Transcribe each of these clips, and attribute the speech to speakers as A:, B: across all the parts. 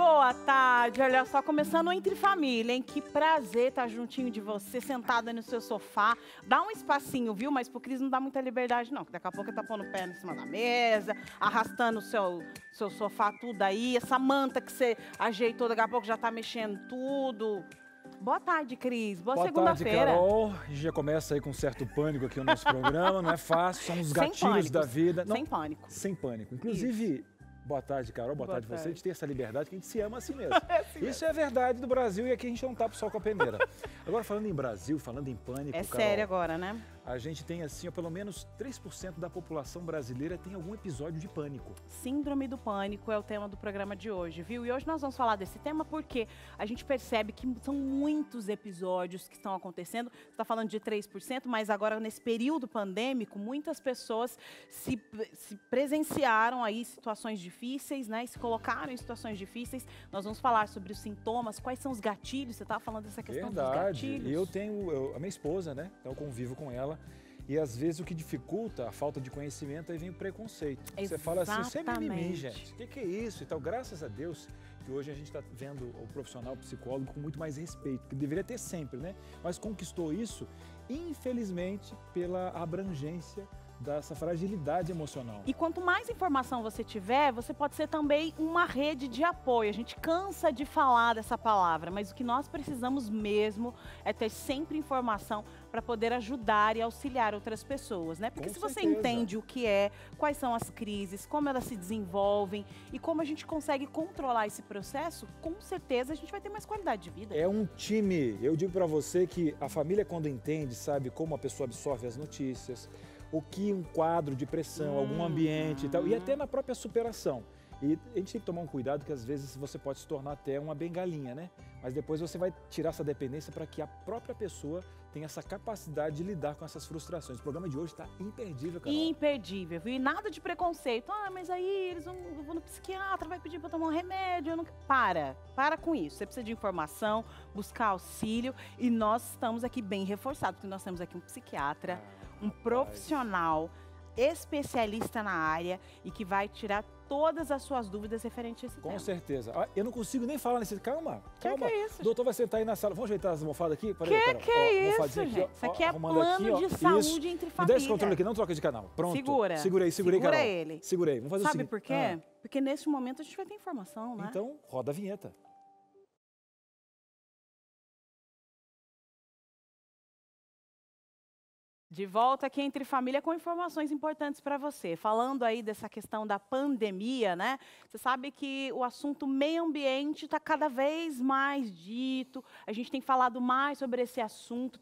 A: Boa tarde, olha só, começando o Entre Família, hein? Que prazer estar juntinho de você, sentada no seu sofá. Dá um espacinho, viu? Mas pro Cris não dá muita liberdade, não. Que daqui a pouco ele tá pondo o pé em cima da mesa, arrastando o seu sofá tudo aí. Essa manta que você ajeitou, daqui a pouco já tá mexendo tudo. Boa tarde, Cris. Boa segunda-feira.
B: Boa tarde, Carol. A gente já começa aí com um certo pânico aqui no nosso programa. Não é fácil, são os gatilhos da vida. Não,
A: sem pânico.
B: Sem pânico. Inclusive... Isso. Boa tarde, Carol. Boa tarde você. A gente tem essa liberdade que a gente se ama assim mesmo. Isso é verdade do Brasil e aqui a gente não tapa o sol com a peneira. Agora, falando em Brasil, falando em pânico,
A: é
B: Carol,
A: sério agora, né?
B: A gente tem assim, ó, pelo menos 3% da população brasileira tem algum episódio de pânico.
A: Síndrome do pânico é o tema do programa de hoje, viu? E hoje nós vamos falar desse tema porque a gente percebe que são muitos episódios que estão acontecendo. Você está falando de 3%, mas agora nesse período pandêmico, muitas pessoas se presenciaram aí situações difíceis, né? E se colocaram em situações difíceis. Nós vamos falar sobre os sintomas, quais são os gatilhos. Você estava falando dessa questão dos gatilhos.
B: Eu tenho a minha esposa, né? Então eu convivo com ela. E às vezes o que dificulta a falta de conhecimento, aí vem o preconceito.
A: Exatamente.
B: Você fala assim, isso é mimimi, gente. O que é isso? Então, graças a Deus, que hoje a gente está vendo o profissional psicólogo com muito mais respeito, que deveria ter sempre, né? Mas conquistou isso, infelizmente, pela abrangência dessa fragilidade emocional.
A: E quanto mais informação você tiver, você pode ser também uma rede de apoio. A gente cansa de falar dessa palavra, mas o que nós precisamos mesmo é ter sempre informação para poder ajudar e auxiliar outras pessoas, né? Porque se você entende o que é, quais são as crises, como elas se desenvolvem e como a gente consegue controlar esse processo, com certeza a gente vai ter mais qualidade de vida.
B: É um time. Eu digo para você que a família, quando entende, sabe como a pessoa absorve as notícias, o que um quadro de pressão, algum ambiente e tal, e até na própria superação. E a gente tem que tomar um cuidado que às vezes você pode se tornar até uma bengalinha, né? Mas depois você vai tirar essa dependência para que a própria pessoa tenha essa capacidade de lidar com essas frustrações. O programa de hoje está imperdível, Carol.
A: Imperdível, viu? E nada de preconceito. Ah, mas aí eles vão no psiquiatra, vai pedir para tomar um remédio. Eu não... Para com isso. Você precisa de informação, buscar auxílio. E nós estamos aqui bem reforçados, porque nós temos aqui um psiquiatra, um profissional especialista na área e que vai tirar todas as suas dúvidas referentes a esse tema.
B: Com certeza. Eu não consigo nem falar nesse... Calma.
A: Que é isso?
B: O doutor vai sentar aí na sala. Vamos ajeitar as almofadas aqui?
A: Que é isso, gente? Isso aqui é plano de saúde entre família.
B: Me dá esse controle aqui, não troca de canal. Pronto.
A: Segura.
B: Segura aí, Carol.
A: Segura ele.
B: Segura aí. Vamos fazer o seguinte.
A: Sabe por quê? Porque neste momento a gente vai ter informação, né?
B: Então, roda a vinheta.
A: De volta aqui Entre Família com informações importantes para você. Falando aí dessa questão da pandemia, né? Você sabe que o assunto meio ambiente está cada vez mais dito. A gente tem falado mais sobre esse assunto.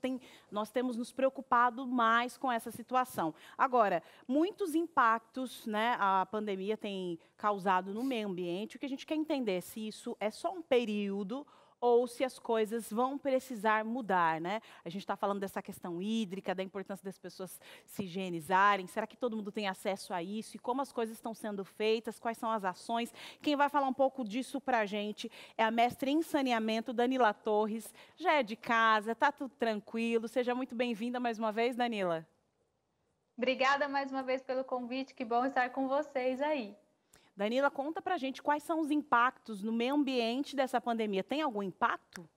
A: Nós temos nos preocupado mais com essa situação. Agora, muitos impactos, né, a pandemia tem causado no meio ambiente. O que a gente quer entender é se isso é só um período ou se as coisas vão precisar mudar, né? A gente está falando dessa questão hídrica, da importância das pessoas se higienizarem. Será que todo mundo tem acesso a isso? E como as coisas estão sendo feitas? Quais são as ações? Quem vai falar um pouco disso para a gente é a mestre em saneamento, Danila Torres. Já é de casa, tá tudo tranquilo. Seja muito bem-vinda mais uma vez, Danila.
C: Obrigada mais uma vez pelo convite. Que bom estar com vocês aí.
A: Danila, conta pra gente quais são os impactos no meio ambiente dessa pandemia. Tem algum impacto?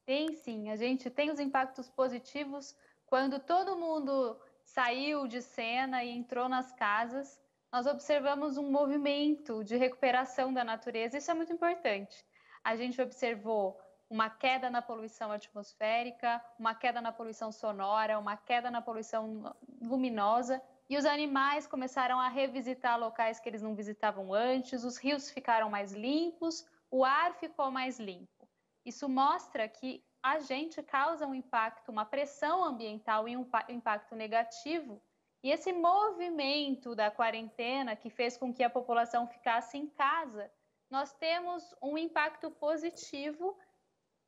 C: Tem sim, a gente tem os impactos positivos. Quando todo mundo saiu de cena e entrou nas casas, nós observamos um movimento de recuperação da natureza. Isso é muito importante. A gente observou uma queda na poluição atmosférica, uma queda na poluição sonora, uma queda na poluição luminosa. E os animais começaram a revisitar locais que eles não visitavam antes, os rios ficaram mais limpos, o ar ficou mais limpo. Isso mostra que a gente causa um impacto, uma pressão ambiental e um impacto negativo. E esse movimento da quarentena que fez com que a população ficasse em casa, nós temos um impacto positivo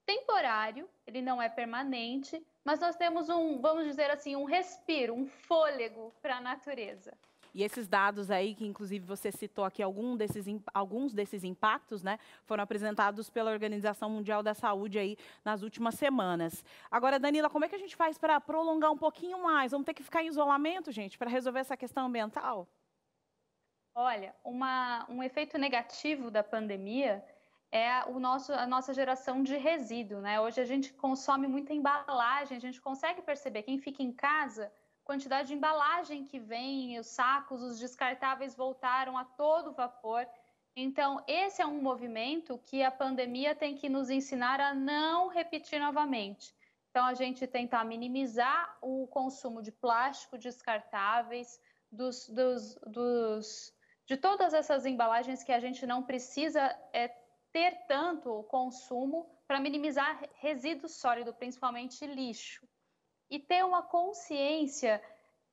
C: temporário, ele não é permanente, mas nós temos vamos dizer assim, um respiro, um fôlego para a natureza.
A: E esses dados aí, que inclusive você citou aqui, alguns desses impactos, né, foram apresentados pela Organização Mundial da Saúde aí nas últimas semanas. Agora, Danila, como é que a gente faz para prolongar um pouquinho mais? Vamos ter que ficar em isolamento, gente, para resolver essa questão ambiental?
C: Olha, um efeito negativo da pandemia é a nossa geração de resíduo, né? Hoje a gente consome muita embalagem, a gente consegue perceber, quem fica em casa, quantidade de embalagem que vem, os sacos, os descartáveis voltaram a todo vapor. Então, esse é um movimento que a pandemia tem que nos ensinar a não repetir novamente. Então, a gente tentar minimizar o consumo de plástico descartáveis, de todas essas embalagens que a gente não precisa ter tanto consumo para minimizar resíduo sólido, principalmente lixo. E ter uma consciência,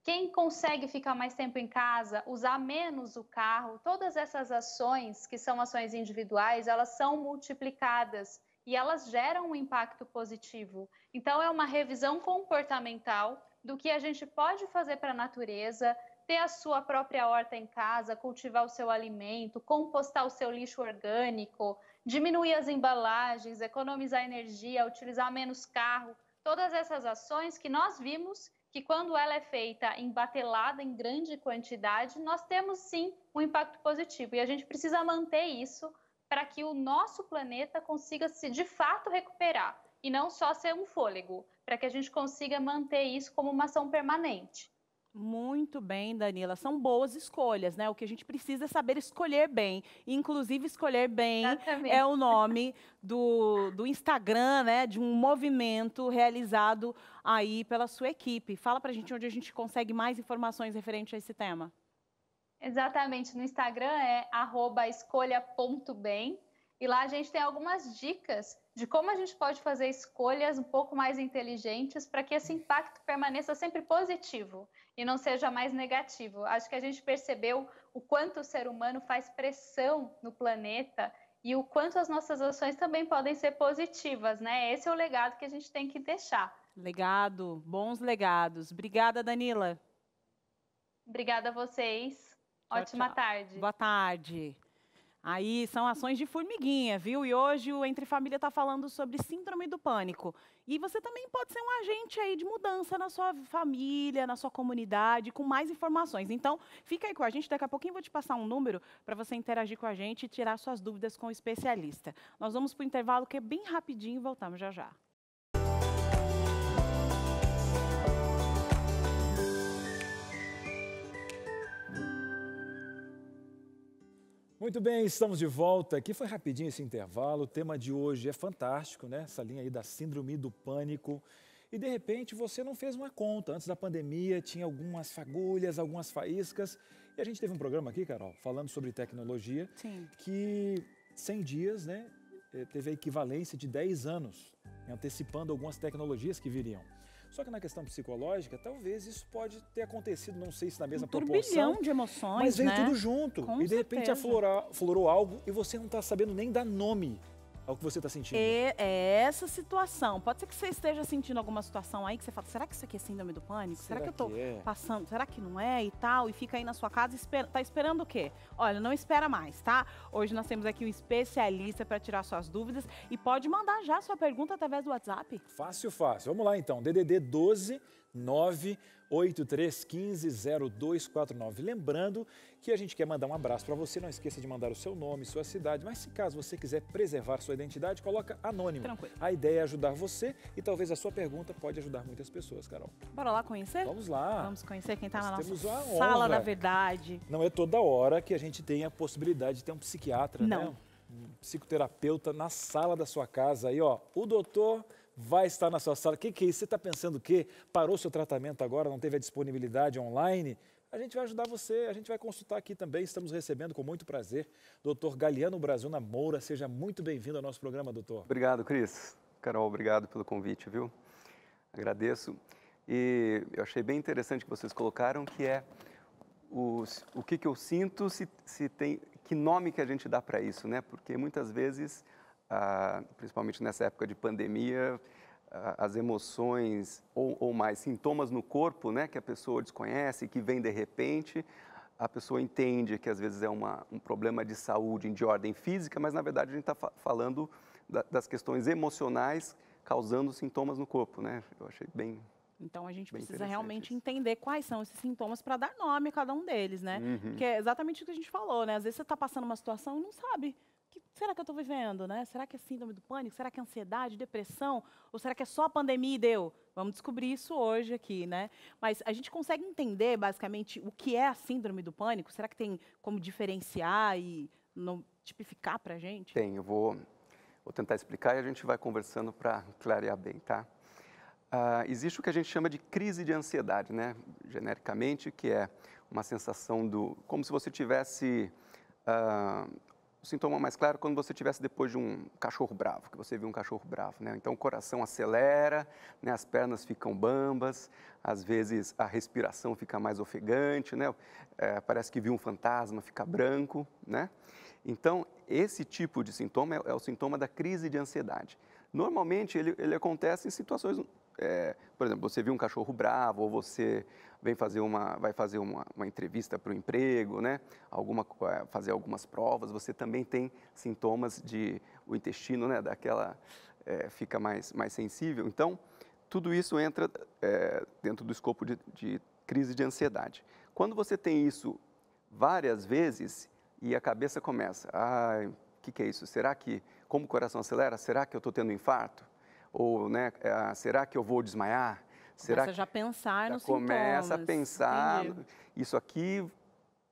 C: quem consegue ficar mais tempo em casa, usar menos o carro, todas essas ações, que são ações individuais, elas são multiplicadas e elas geram um impacto positivo. Então, é uma revisão comportamental do que a gente pode fazer para a natureza, ter a sua própria horta em casa, cultivar o seu alimento, compostar o seu lixo orgânico, diminuir as embalagens, economizar energia, utilizar menos carro. Todas essas ações que nós vimos que quando ela é feita em batelada, em grande quantidade, nós temos sim um impacto positivo. E a gente precisa manter isso para que o nosso planeta consiga se de fato recuperar e não só ser um fôlego, para que a gente consiga manter isso como uma ação permanente.
A: Muito bem, Danila. São boas escolhas, né? O que a gente precisa é saber escolher bem. Inclusive, escolher bem
C: Exatamente.
A: é o nome do Instagram, né? De um movimento realizado aí pela sua equipe. Fala pra gente onde a gente consegue mais informações referente a esse tema.
C: Exatamente. No Instagram é @escolha.bem. E lá a gente tem algumas dicas de como a gente pode fazer escolhas um pouco mais inteligentes para que esse impacto permaneça sempre positivo e não seja mais negativo. Acho que a gente percebeu o quanto o ser humano faz pressão no planeta e o quanto as nossas ações também podem ser positivas, né? Esse é o legado que a gente tem que deixar.
A: Legado, bons legados. Obrigada, Danila.
C: Obrigada a vocês.
A: Tchau,
C: Ótima
A: tchau.
C: tarde.
A: Boa tarde. Aí são ações de formiguinha, viu? E hoje o Entre Família está falando sobre síndrome do pânico. E você também pode ser um agente aí de mudança na sua família, na sua comunidade, com mais informações. Então, fica aí com a gente, daqui a pouquinho eu vou te passar um número para você interagir com a gente e tirar suas dúvidas com o especialista. Nós vamos para o intervalo que é bem rapidinho e voltamos já já.
B: Muito bem, estamos de volta. Aqui foi rapidinho esse intervalo. O tema de hoje é fantástico, né? Essa linha aí da síndrome do pânico. E de repente você não fez uma conta. Antes da pandemia tinha algumas fagulhas, algumas faíscas. E a gente teve um programa aqui, Carol, falando sobre tecnologia.
A: Sim.
B: Que 100 dias, né? Teve a equivalência de 10 anos, antecipando algumas tecnologias que viriam. Só que na questão psicológica, talvez isso pode ter acontecido, não sei se na mesma proporção.
A: Turbilhão de emoções,
B: mas veio
A: né?
B: tudo junto.
A: Com
B: e de repente
A: certeza.
B: aflorou algo e você não está sabendo nem dar nome ao que você está sentindo.
A: É essa situação. Pode ser que você esteja sentindo alguma situação aí que você fala, será que isso aqui é síndrome do pânico? Será que eu estou passando? Será que não é e tal? E fica aí na sua casa, tá esperando o quê? Olha, não espera mais, tá? Hoje nós temos aqui um especialista para tirar suas dúvidas e pode mandar já sua pergunta através do WhatsApp.
B: Fácil, fácil. Vamos lá então. DDD 12 983150249. Lembrando que a gente quer mandar um abraço para você. Não esqueça de mandar o seu nome, sua cidade. Mas se caso você quiser preservar sua identidade, coloca anônimo.
A: Tranquilo.
B: A ideia é ajudar você e talvez a sua pergunta pode ajudar muitas pessoas, Carol.
A: Bora lá conhecer?
B: Vamos lá.
A: Vamos conhecer quem está na
B: Nós
A: nossa
B: temos a
A: sala
B: honra.
A: da verdade.
B: Não é toda hora que a gente tem a possibilidade de ter um psiquiatra,
A: Não.
B: né? Um psicoterapeuta na sala da sua casa. Aí, ó, o doutor vai estar na sua sala. O que é isso? Você está pensando o quê? Parou seu tratamento agora, não teve a disponibilidade online? A gente vai ajudar você, a gente vai consultar aqui também. Estamos recebendo com muito prazer doutor Galiano Brazuna Moura. Seja muito bem-vindo ao nosso programa, doutor.
D: Obrigado, Cris. Carol, obrigado pelo convite, viu? Agradeço. E eu achei bem interessante que vocês colocaram, que é o que eu sinto, se tem, que nome que a gente dá para isso, né? Porque muitas vezes, principalmente nessa época de pandemia, as emoções ou mais sintomas no corpo, né, que a pessoa desconhece, que vem de repente, a pessoa entende que às vezes é um problema de saúde de ordem física, mas na verdade a gente está falando das questões emocionais causando sintomas no corpo, né? Eu achei bem.
A: Então a gente
D: Bem
A: precisa realmente
D: isso.
A: entender quais são esses sintomas para dar nome a cada um deles, né?
D: Uhum.
A: Porque é exatamente o que a gente falou, né? Às vezes você está passando uma situação e não sabe que será que eu estou vivendo, né? Será que é síndrome do pânico? Será que é ansiedade, depressão? Ou será que é só a pandemia e deu? Vamos descobrir isso hoje aqui, né? Mas a gente consegue entender, basicamente, o que é a síndrome do pânico? Será que tem como diferenciar e tipificar para a gente?
D: Tem, eu vou tentar explicar e a gente vai conversando para clarear bem, tá? Existe o que a gente chama de crise de ansiedade, né? Genericamente, que é uma sensação como se você tivesse... o sintoma mais claro é quando você tivesse depois de um cachorro bravo, que você viu um cachorro bravo, né? Então o coração acelera, né? As pernas ficam bambas, às vezes a respiração fica mais ofegante, né? Parece que viu um fantasma, fica branco, né? Então esse tipo de sintoma é o sintoma da crise de ansiedade. Normalmente ele acontece em situações, por exemplo, você viu um cachorro bravo ou você vai fazer uma entrevista para o emprego, né? Fazer algumas provas, você também tem sintomas o intestino, né? Fica mais sensível. Então, tudo isso entra dentro do escopo de crise de ansiedade. Quando você tem isso várias vezes e a cabeça começa, o que é isso? Será que, como o coração acelera, será que eu estou tendo um infarto? Ou, né, será que eu vou desmaiar?
A: Começa já a pensar nos sintomas.
D: Começa a pensar, isso aqui,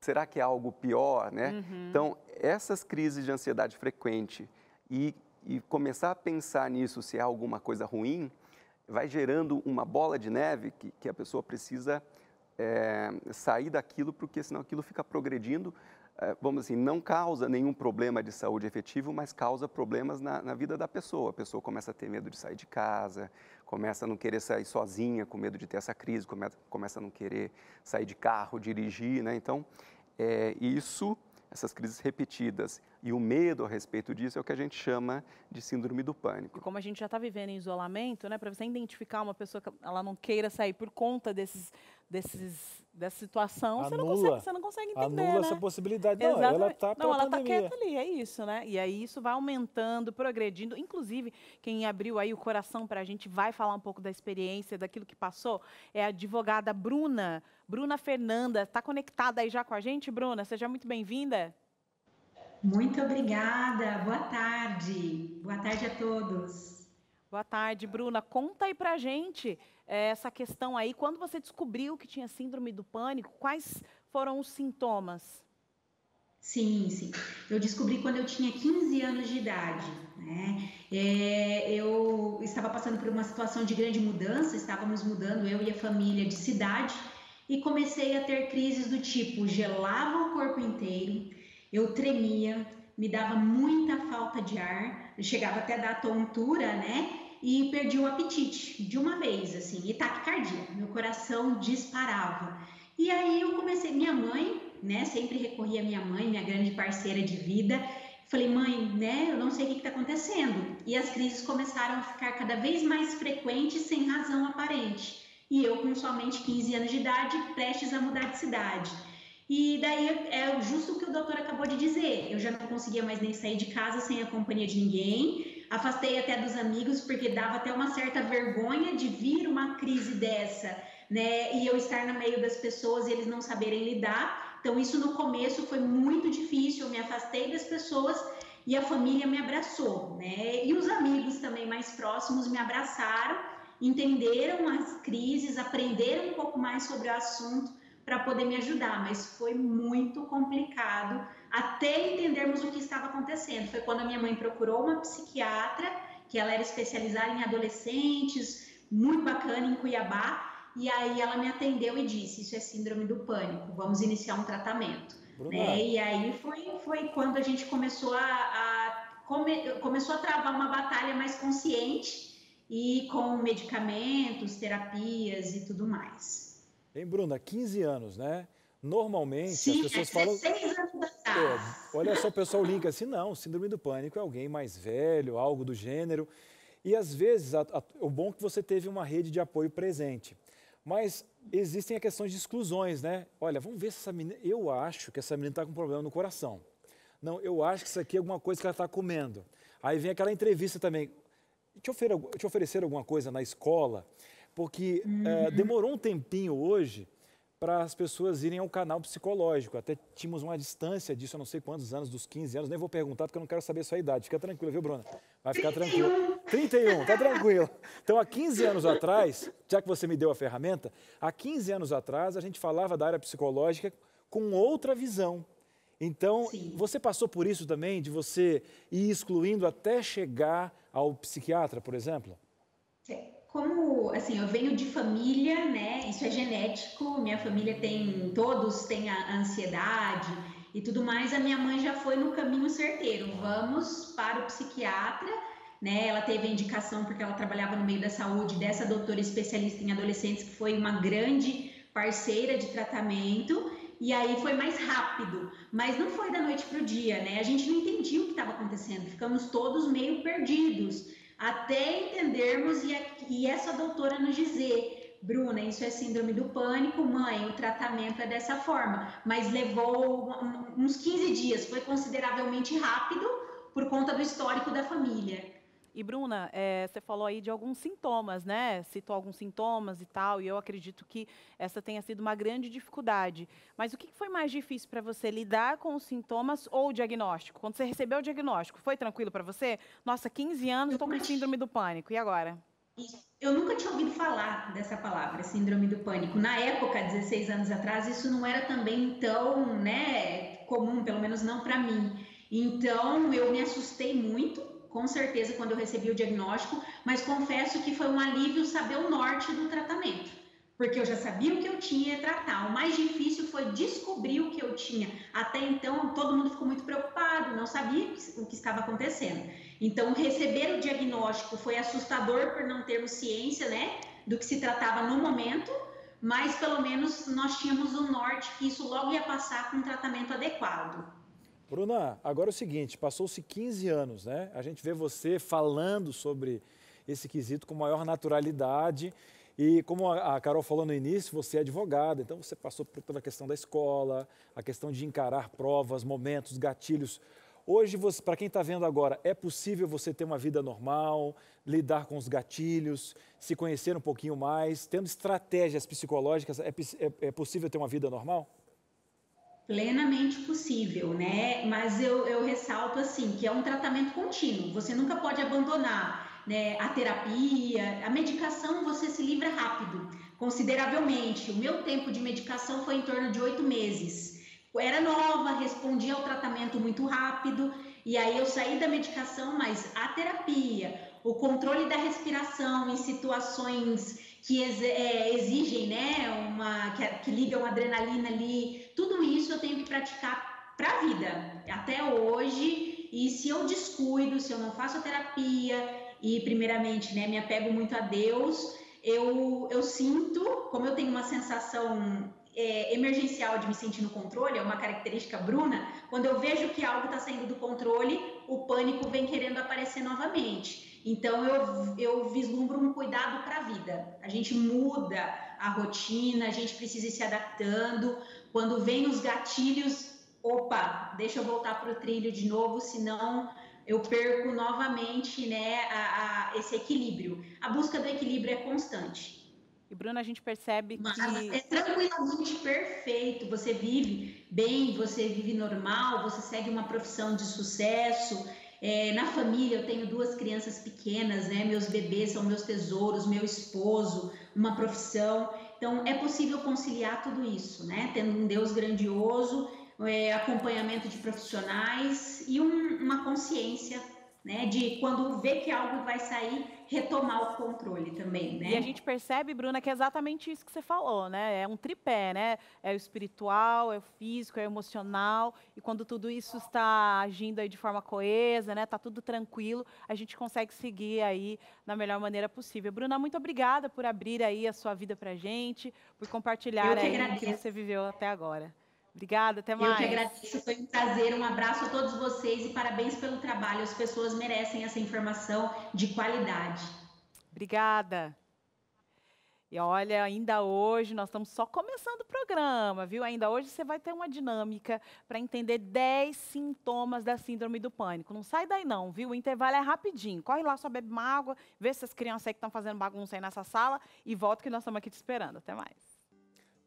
D: será que é algo pior, né? Então, essas crises de ansiedade frequente e começar a pensar nisso, se é alguma coisa ruim, vai gerando uma bola de neve que a pessoa precisa sair daquilo, porque senão aquilo fica progredindo. Vamos assim, não causa nenhum problema de saúde efetivo, mas causa problemas na vida da pessoa. A pessoa começa a ter medo de sair de casa, começa a não querer sair sozinha, com medo de ter essa crise, começa a não querer sair de carro, dirigir, né? Então, essas crises repetidas e o medo a respeito disso é o que a gente chama de síndrome do pânico.
A: E como a gente já está vivendo em isolamento, né, para você identificar uma pessoa que ela não queira sair por conta dessa situação, você não consegue entender,
B: anula
A: né?
B: essa possibilidade.
A: Exatamente.
B: Não, ela está pela
A: ela está
B: pandemia.
A: quieta ali, é isso, né? E aí isso vai aumentando, progredindo. Inclusive, quem abriu aí o coração para a gente vai falar um pouco da experiência, daquilo que passou, é a advogada Bruna Fernanda. Está conectada aí já com a gente, Bruna? Seja muito bem-vinda.
E: Muito obrigada, boa tarde. Boa tarde a todos.
A: Boa tarde, Bruna. Conta aí pra gente essa questão aí. Quando você descobriu que tinha síndrome do pânico, quais foram os sintomas?
E: Sim. Eu descobri quando eu tinha 15 anos de idade, né? Eu estava passando por uma situação de grande mudança, estávamos mudando, eu e a família, de cidade, e comecei a ter crises do tipo, gelava o corpo inteiro, eu tremia, me dava muita falta de ar, eu chegava até a dar tontura, né? E perdi o apetite de uma vez, assim, e taquicardia, meu coração disparava. E aí eu comecei, minha mãe, né? Sempre recorri à minha mãe, minha grande parceira de vida. Falei, mãe, né? Eu não sei o que está acontecendo. E as crises começaram a ficar cada vez mais frequentes, sem razão aparente. E eu, com somente 15 anos de idade, prestes a mudar de cidade. E daí é justo o que o doutor acabou de dizer. Eu já não conseguia mais nem sair de casa sem a companhia de ninguém. Afastei até dos amigos, porque dava até uma certa vergonha de vir uma crise dessa, né? E eu estar no meio das pessoas e eles não saberem lidar. Então, isso no começo foi muito difícil. Eu me afastei das pessoas e a família me abraçou, né? E os amigos também mais próximos me abraçaram, entenderam as crises, aprenderam um pouco mais sobre o assunto, para poder me ajudar, mas foi muito complicado até entendermos o que estava acontecendo. Foi quando a minha mãe procurou uma psiquiatra, que ela era especializada em adolescentes, muito bacana, em Cuiabá, e aí ela me atendeu e disse, isso é síndrome do pânico, vamos iniciar um tratamento. Né? E aí foi quando a gente começou começou a travar uma batalha mais consciente e com medicamentos, terapias e tudo mais.
B: Hein, Bruna, 15 anos, né? Normalmente
E: sim,
B: as pessoas falam...
E: 16 anos atrás.
B: Olha só, o pessoal linka assim, não, síndrome do pânico é alguém mais velho, algo do gênero. E às vezes, o bom é que você teve uma rede de apoio presente. Mas existem as questões de exclusões, né? Olha, vamos ver se essa menina... Eu acho que essa menina está com problema no coração. Não, eu acho que isso aqui é alguma coisa que ela está comendo. Aí vem aquela entrevista também. Te oferecer alguma coisa na escola... Porque demorou um tempinho hoje para as pessoas irem ao canal psicológico. Até tínhamos uma distância disso, eu não sei quantos anos, dos 15 anos, nem vou perguntar porque eu não quero saber a sua idade. Fica tranquila, viu, Bruna? Vai ficar tranquila. 31, tá tranquilo. Então, há 15 anos atrás, já que você me deu a ferramenta, há 15 anos atrás a gente falava da área psicológica com outra visão. Então,
E: Sim.
B: você passou por isso também, de você ir excluindo até chegar ao psiquiatra, por exemplo?
E: Como, assim, eu venho de família, né? Isso é genético, minha família todos têm a ansiedade e tudo mais. A minha mãe já foi no caminho certeiro. Vamos para o psiquiatra, né? Ela teve a indicação porque ela trabalhava no meio da saúde dessa doutora especialista em adolescentes, que foi uma grande parceira de tratamento. E aí foi mais rápido, mas não foi da noite para o dia, né? A gente não entendia o que estava acontecendo, ficamos todos meio perdidos, até entendermos e essa doutora nos dizer: Bruna, isso é síndrome do pânico, mãe, o tratamento é dessa forma. Mas levou uns 15 dias, foi consideravelmente rápido por conta do histórico da família.
A: E, Bruna, você falou aí de alguns sintomas, né? Citou alguns sintomas e tal, e eu acredito que essa tenha sido uma grande dificuldade. Mas o que foi mais difícil para você, lidar com os sintomas ou o diagnóstico? Quando você recebeu o diagnóstico, foi tranquilo para você? Nossa, 15 anos, estou com síndrome do pânico, e agora?
E: Eu nunca tinha ouvido falar dessa palavra, síndrome do pânico. Na época, 16 anos atrás, isso não era também tão, né, comum, pelo menos não para mim. Então, eu me assustei muito, com certeza, quando eu recebi o diagnóstico, mas confesso que foi um alívio saber o norte do tratamento, porque eu já sabia o que eu tinha e tratar. O mais difícil foi descobrir o que eu tinha. Até então, todo mundo ficou muito preocupado, não sabia o que estava acontecendo. Então, receber o diagnóstico foi assustador por não termos ciência, né, do que se tratava no momento, mas pelo menos nós tínhamos um norte que isso logo ia passar com um tratamento adequado.
B: Bruna, agora é o seguinte, passou-se 15 anos, né? A gente vê você falando sobre esse quesito com maior naturalidade e, como a Carol falou no início, você é advogada, então você passou por toda a questão da escola, a questão de encarar provas, momentos, gatilhos. Hoje, para quem está vendo agora, é possível você ter uma vida normal, lidar com os gatilhos, se conhecer um pouquinho mais, tendo estratégias psicológicas, é possível ter uma vida normal?
E: Plenamente possível, né? Mas eu ressalto assim que é um tratamento contínuo. Você nunca pode abandonar, né, a terapia, a medicação. Você se livra rápido, consideravelmente. O meu tempo de medicação foi em torno de 8 meses. Era nova, respondia ao tratamento muito rápido e aí eu saí da medicação, mas a terapia, o controle da respiração em situações que exigem, né, que ligam adrenalina ali, tudo isso eu tenho que praticar para a vida, até hoje. E se eu descuido, se eu não faço a terapia e primeiramente, né, me apego muito a Deus, eu sinto, como eu tenho uma sensação emergencial de me sentir no controle, é uma característica Bruna, quando eu vejo que algo está saindo do controle, o pânico vem querendo aparecer novamente. Então, eu vislumbro um cuidado para a vida. A gente muda a rotina, a gente precisa ir se adaptando. Quando vem os gatilhos, opa, deixa eu voltar para o trilho de novo, senão eu perco novamente, né, esse equilíbrio. A busca do equilíbrio é constante.
A: E, Bruna, a gente percebe
E: Mas
A: que...
E: é tranquilamente perfeito. Você vive bem, você vive normal, você segue uma profissão de sucesso. Na família eu tenho 2 crianças pequenas, né? Meus bebês são meus tesouros, meu esposo, uma profissão. Então é possível conciliar tudo isso, né? Tendo um Deus grandioso, acompanhamento de profissionais e uma consciência, né? De quando vê que algo vai sair, retomar o controle também, né?
A: E a gente percebe, Bruna, que é exatamente isso que você falou, né? É um tripé, né? É o espiritual, é o físico, é o emocional. E quando tudo isso está agindo aí de forma coesa, né? Tá tudo tranquilo, a gente consegue seguir aí da melhor maneira possível. Bruna, muito obrigada por abrir aí a sua vida pra gente, por compartilhar aí o que você viveu até agora. Obrigada, até mais.
E: Eu que agradeço, foi um prazer, um abraço a todos vocês e parabéns pelo trabalho. As pessoas merecem essa informação de qualidade.
A: Obrigada. E olha, ainda hoje nós estamos só começando o programa, viu? Ainda hoje você vai ter uma dinâmica para entender 10 sintomas da síndrome do pânico. Não sai daí não, viu? O intervalo é rapidinho. Corre lá, só bebe uma água, vê se as crianças aí que estão fazendo bagunça aí nessa sala e volta que nós estamos aqui te esperando. Até mais.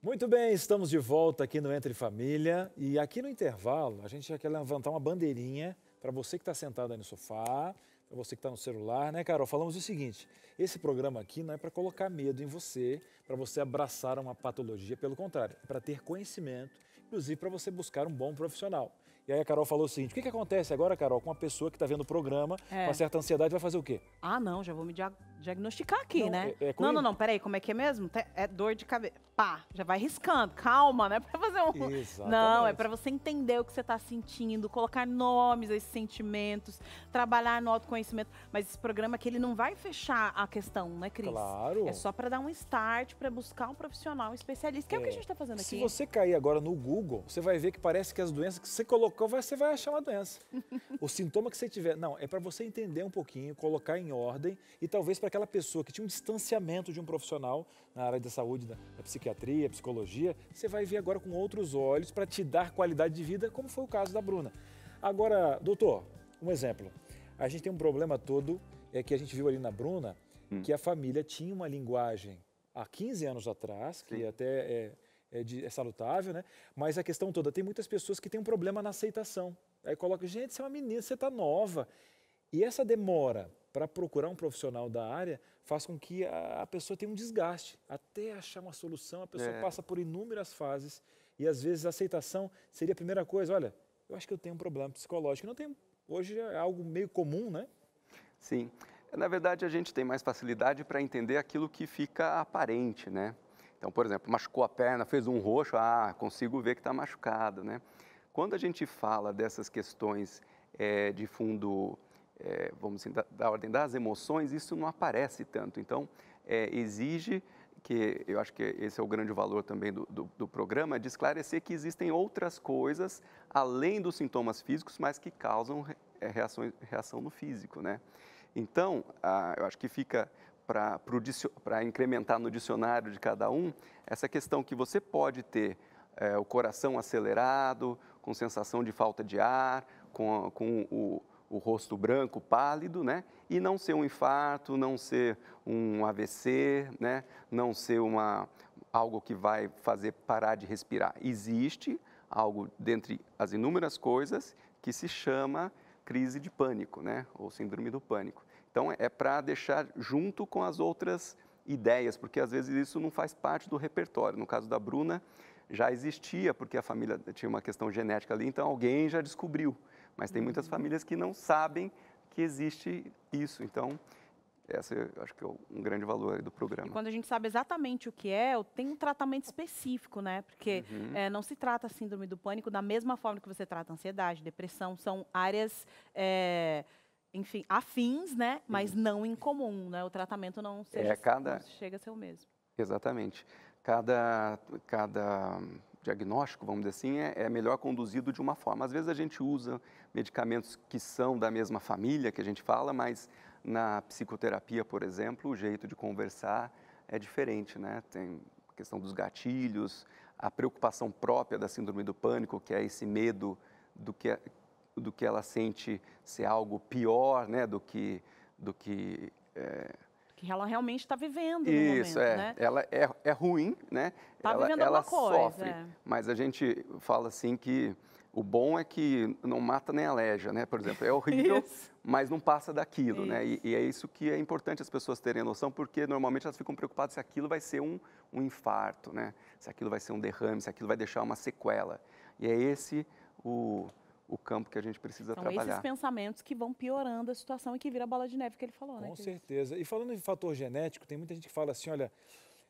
B: Muito bem, estamos de volta aqui no Entre Família e aqui no intervalo a gente já quer levantar uma bandeirinha para você que está sentado aí no sofá, para você que está no celular, né, Carol? Falamos o seguinte, esse programa aqui não é para colocar medo em você, para você abraçar uma patologia, pelo contrário, é para ter conhecimento, inclusive para você buscar um bom profissional. E aí a Carol falou o seguinte, o que acontece agora, Carol, com uma pessoa que está vendo o programa, com uma certa ansiedade, vai fazer o quê?
A: Ah, não, já vou me diagnosticar aqui,
B: Não,
A: né?
B: não,
A: não, peraí, como é que é mesmo? É dor de cabeça. Pá, já vai riscando, calma, né? Pra fazer um...
B: Exatamente.
A: Não, é pra você entender o que você tá sentindo, colocar nomes a esses sentimentos, trabalhar no autoconhecimento. Mas esse programa aqui, ele não vai fechar a questão, né, Cris?
B: Claro.
A: É só pra dar um start, pra buscar um profissional, um especialista, que é o que a gente tá fazendo aqui.
B: Se você cair agora no Google, você vai ver que parece que as doenças que você colocou, você vai achar uma doença. O sintoma que você tiver, não, é para você entender um pouquinho, colocar em ordem e talvez para aquela pessoa que tinha um distanciamento de um profissional na área da saúde, da psiquiatria, psicologia, você vai ver agora com outros olhos para te dar qualidade de vida, como foi o caso da Bruna. Agora, doutor, um exemplo. A gente tem um problema todo, que a gente viu ali na Bruna, que a família tinha uma linguagem há 15 anos atrás, que
D: Sim.
B: até é salutável, né? Mas a questão toda, tem muitas pessoas que têm um problema na aceitação. Aí coloca, gente, você é uma menina, você está nova. E essa demora para procurar um profissional da área faz com que a pessoa tenha um desgaste. Até achar uma solução, a pessoa passa por inúmeras fases. E às vezes a aceitação seria a primeira coisa. Olha, eu acho que eu tenho um problema psicológico. Não tenho, hoje é algo meio comum, né?
D: Sim. Na verdade, a gente tem mais facilidade para entender aquilo que fica aparente, né? Então, por exemplo, machucou a perna, fez um roxo, consigo ver que está machucado, né? Quando a gente fala dessas questões de fundo, vamos dizer, da ordem das emoções, isso não aparece tanto. Então, exige que, eu acho que esse é o grande valor também do programa, de esclarecer que existem outras coisas, além dos sintomas físicos, mas que causam reação no físico, né? Então, eu acho que fica para incrementar no dicionário de cada um, essa questão que você pode ter o coração acelerado, com sensação de falta de ar, com o rosto branco, pálido, né? E não ser um infarto, não ser um AVC, né? Não ser algo que vai fazer parar de respirar. Existe algo dentre as inúmeras coisas que se chama crise de pânico, né? Ou síndrome do pânico. Então, é para deixar junto com as outras ideias, porque às vezes isso não faz parte do repertório. No caso da Bruna, já existia, porque a família tinha uma questão genética ali, então alguém já descobriu. Mas tem muitas famílias que não sabem que existe isso. Então, esse eu acho que é um grande valor do programa.
A: E quando a gente sabe exatamente o que tem um tratamento específico, né? Porque não se trata a síndrome do pânico da mesma forma que você trata ansiedade, depressão, são áreas... enfim, afins, né? Mas não em comum, né? O tratamento não chega a ser o mesmo.
D: Exatamente. Cada diagnóstico, vamos dizer assim, é melhor conduzido de uma forma. Às vezes a gente usa medicamentos que são da mesma família, que a gente fala, mas na psicoterapia, por exemplo, o jeito de conversar é diferente, né? Tem a questão dos gatilhos, a preocupação própria da síndrome do pânico, que é esse medo do que ela sente ser algo pior, né, do que
A: ela realmente está vivendo no
D: isso,
A: momento, né?
D: Ela é ruim, né?
A: Tá vivendo
D: ela
A: alguma coisa,
D: sofre, mas a gente fala assim que o bom é que não mata nem aleja, né? Por exemplo, é horrível, mas não passa daquilo, né? E é isso que é importante as pessoas terem a noção, porque normalmente elas ficam preocupadas se aquilo vai ser um infarto, né? Se aquilo vai ser um derrame, se aquilo vai deixar uma sequela. E é esse o campo que a gente precisa trabalhar.
A: São esses pensamentos que vão piorando a situação e que vira a bola de neve que ele falou, né?
B: Com certeza. E falando em fator genético, tem muita gente que fala assim, olha,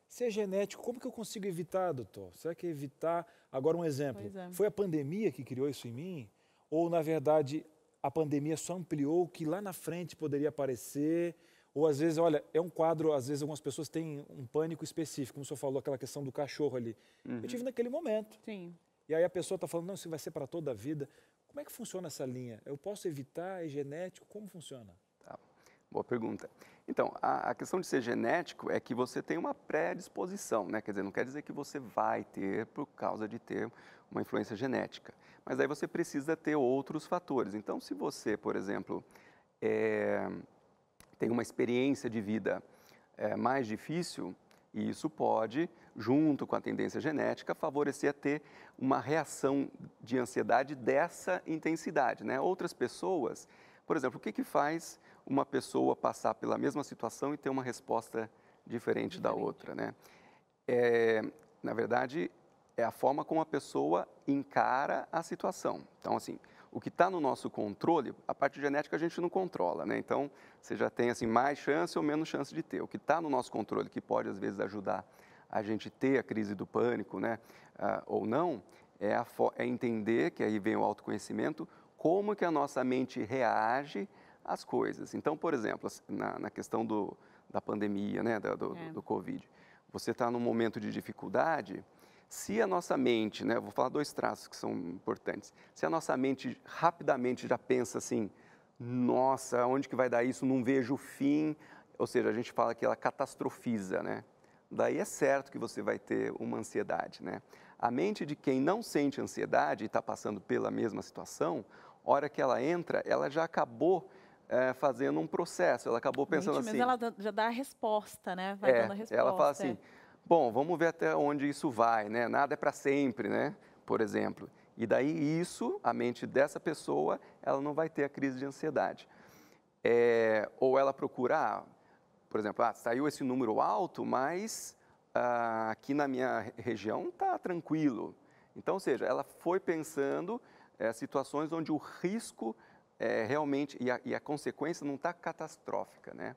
B: se é genético, como que eu consigo evitar, doutor? Será que evitar... Agora um exemplo, foi a pandemia que criou isso em mim? Ou, na verdade, a pandemia só ampliou o que lá na frente poderia aparecer? Ou, às vezes, olha, é um quadro, às vezes algumas pessoas têm um pânico específico, como o senhor falou, aquela questão do cachorro ali. Eu tive naquele momento.
A: Sim.
B: E aí a pessoa está falando, não, isso vai ser para toda a vida. Como é que funciona essa linha? Eu posso evitar? É genético? Como funciona?
D: Tá. Boa pergunta. Então, a questão de ser genético é que você tem uma predisposição, né? Quer dizer, não quer dizer que você vai ter por causa de ter uma influência genética. Mas aí você precisa ter outros fatores. Então, se você, por exemplo, tem uma experiência de vida mais difícil, isso pode junto com a tendência genética, favorecer a ter uma reação de ansiedade dessa intensidade, né? Outras pessoas, por exemplo, o que faz uma pessoa passar pela mesma situação e ter uma resposta diferente da outra, né? Na verdade, é a forma como a pessoa encara a situação. Então, assim, o que está no nosso controle, a parte genética a gente não controla, né? Então, você já tem, assim, mais chance ou menos chance de ter. O que está no nosso controle, que pode, às vezes, ajudar a gente ter a crise do pânico, né? Ou não, é entender, que aí vem o autoconhecimento, como que a nossa mente reage às coisas. Então, por exemplo, na questão da pandemia, né? Do Covid, você está num momento de dificuldade. Se a nossa mente, né, vou falar 2 traços que são importantes, se a nossa mente rapidamente já pensa assim, nossa, onde que vai dar isso, não vejo o fim, ou seja, a gente fala que ela catastrofiza, né? Daí é certo que você vai ter uma ansiedade, né? A mente de quem não sente ansiedade e está passando pela mesma situação, hora que ela entra, ela já acabou fazendo um processo, ela acabou pensando assim...
A: Mas ela já dá a resposta, né? Vai dando a resposta.
D: Ela fala assim... Bom, vamos ver até onde isso vai, né? Nada é para sempre, né? Por exemplo. E daí a mente dessa pessoa, ela não vai ter a crise de ansiedade. Ou ela procura, por exemplo, saiu esse número alto, mas aqui na minha região está tranquilo. Então, ou seja, ela foi pensando situações onde o risco realmente, e a consequência não está catastrófica, né?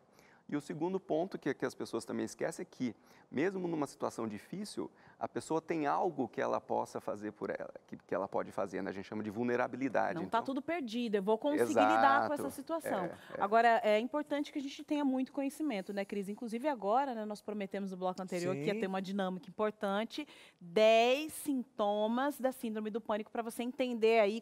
D: E o segundo ponto que as pessoas também esquecem é que, mesmo numa situação difícil, a pessoa tem algo que ela possa fazer por ela, que ela pode fazer, né? A gente chama de vulnerabilidade.
A: Não está tudo perdido, eu vou conseguir
D: Exato,
A: lidar com essa situação. Agora, é importante que a gente tenha muito conhecimento, né, Cris? Inclusive agora, né, nós prometemos no bloco anterior que ia ter uma dinâmica importante, 10 sintomas da síndrome do pânico, para você entender aí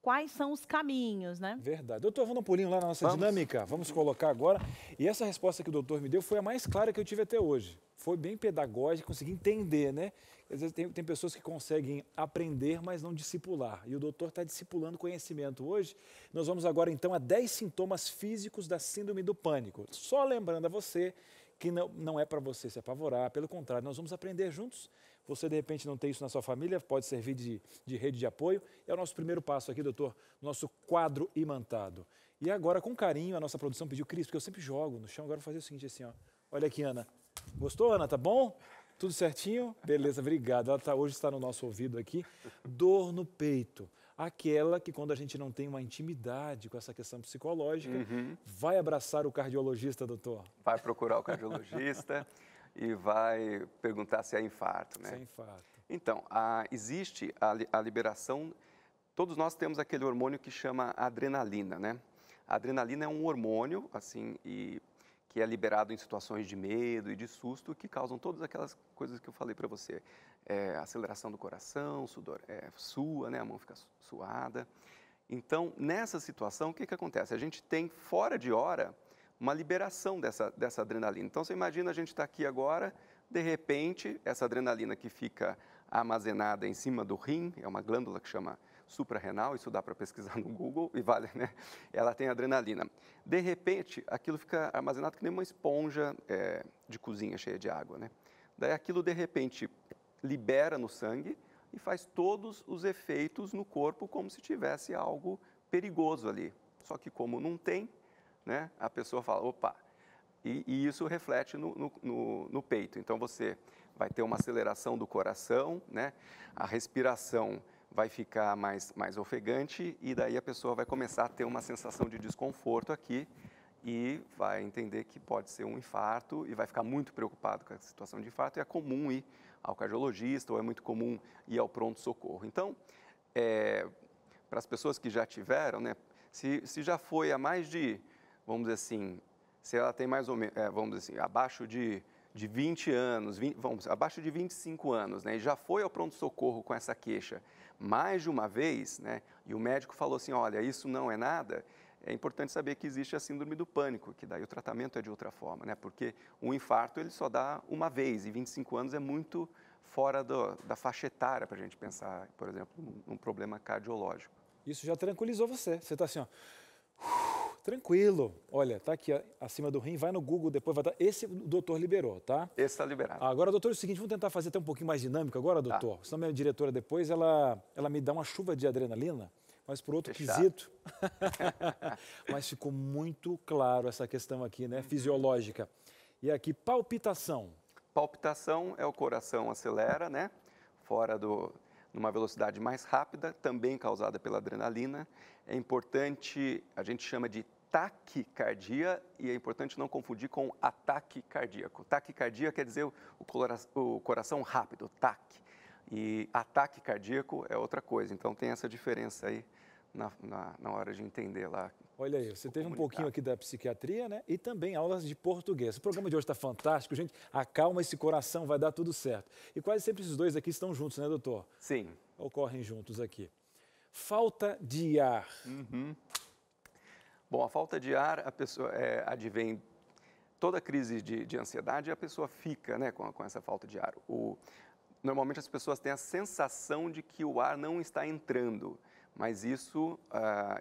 A: quais são os caminhos, né?
B: Verdade. Doutor, vamos dar um pulinho lá na nossa dinâmica? Vamos colocar agora. E essa resposta que o doutor me deu foi a mais clara que eu tive até hoje. Foi bem pedagógica, consegui entender, né? Às vezes tem pessoas que conseguem aprender, mas não discipular. E o doutor está discipulando conhecimento hoje. Nós vamos agora, então, a 10 sintomas físicos da síndrome do pânico. Só lembrando a você que não é para você se apavorar, pelo contrário, nós vamos aprender juntos. Você, de repente, não tem isso na sua família, pode servir de rede de apoio. É o nosso primeiro passo aqui, doutor, nosso quadro imantado. E agora, com carinho, a nossa produção pediu, Cris, porque eu sempre jogo no chão, agora eu vou fazer o seguinte, assim, ó. Olha aqui, Ana. Gostou, Ana? Tá bom? Tudo certinho? Beleza, obrigado. Ela hoje está no nosso ouvido aqui. Dor no peito. Aquela que, quando a gente não tem uma intimidade com essa questão psicológica, vai abraçar o cardiologista, doutor?
D: Vai procurar o cardiologista e vai perguntar se é infarto, né? Se é infarto. Então, existe a liberação... Todos nós temos aquele hormônio que chama adrenalina, né? A adrenalina é um hormônio, assim, que é liberado em situações de medo e de susto, que causam todas aquelas coisas que eu falei para você. Aceleração do coração, sudor, sua, né? A mão fica suada. Então, nessa situação, o que acontece? A gente tem, fora de hora, uma liberação dessa adrenalina. Então, você imagina a gente estar aqui agora, de repente, essa adrenalina que fica armazenada em cima do rim, é uma glândula que chama suprarrenal, isso dá para pesquisar no Google e vale, né? Ela tem adrenalina. De repente, aquilo fica armazenado que nem uma esponja de cozinha cheia de água, né? Daí aquilo, de repente, libera no sangue e faz todos os efeitos no corpo como se tivesse algo perigoso ali. Só que como não tem, né? A pessoa fala, opa, e isso reflete no peito. Então, você vai ter uma aceleração do coração, né? A respiração vai ficar mais ofegante e daí a pessoa vai começar a ter uma sensação de desconforto aqui e vai entender que pode ser um infarto e vai ficar muito preocupado com a situação de infarto. E é comum ir ao cardiologista ou é muito comum ir ao pronto-socorro. Então, para as pessoas que já tiveram, né, se já foi há mais de, vamos dizer assim, se ela tem mais ou menos, vamos dizer assim, abaixo de 20 anos, abaixo de 25 anos, né, e já foi ao pronto-socorro com essa queixa mais de uma vez, né, e o médico falou assim, olha, isso não é nada, é importante saber que existe a síndrome do pânico, que daí o tratamento é de outra forma, né, porque um infarto ele só dá uma vez, e 25 anos é muito fora da faixa etária para a gente pensar, por exemplo, num problema cardiológico.
B: Isso já tranquilizou você está assim, ó, Tranquilo. Olha, tá aqui ó, acima do rim, vai no Google, depois vai dar. Esse o doutor liberou, tá?
D: Esse está liberado.
B: Agora, doutor, é o seguinte, vamos tentar fazer até um pouquinho mais dinâmico agora, doutor? Senão minha diretora depois, ela me dá uma chuva de adrenalina, mas por outro quesito. Mas ficou muito claro essa questão aqui, né? Fisiológica. E aqui, palpitação.
D: Palpitação é o coração acelera, né? Numa velocidade mais rápida, também causada pela adrenalina. É importante, a gente chama de taquicardia e é importante não confundir com ataque cardíaco. Taquicardia quer dizer o coração rápido, taque. E ataque cardíaco é outra coisa, então tem essa diferença aí na hora de entender lá.
B: Olha aí, você teve um pouquinho aqui da psiquiatria, né? E também aulas de português. O programa de hoje está fantástico, gente. Acalma esse coração, vai dar tudo certo. E quase sempre esses dois aqui estão juntos, né, doutor?
D: Sim.
B: Ocorrem juntos aqui. Falta de ar.
D: Bom, a falta de ar, a pessoa advém toda crise de ansiedade, a pessoa fica, né, com essa falta de ar. Normalmente as pessoas têm a sensação de que o ar não está entrando, mas isso,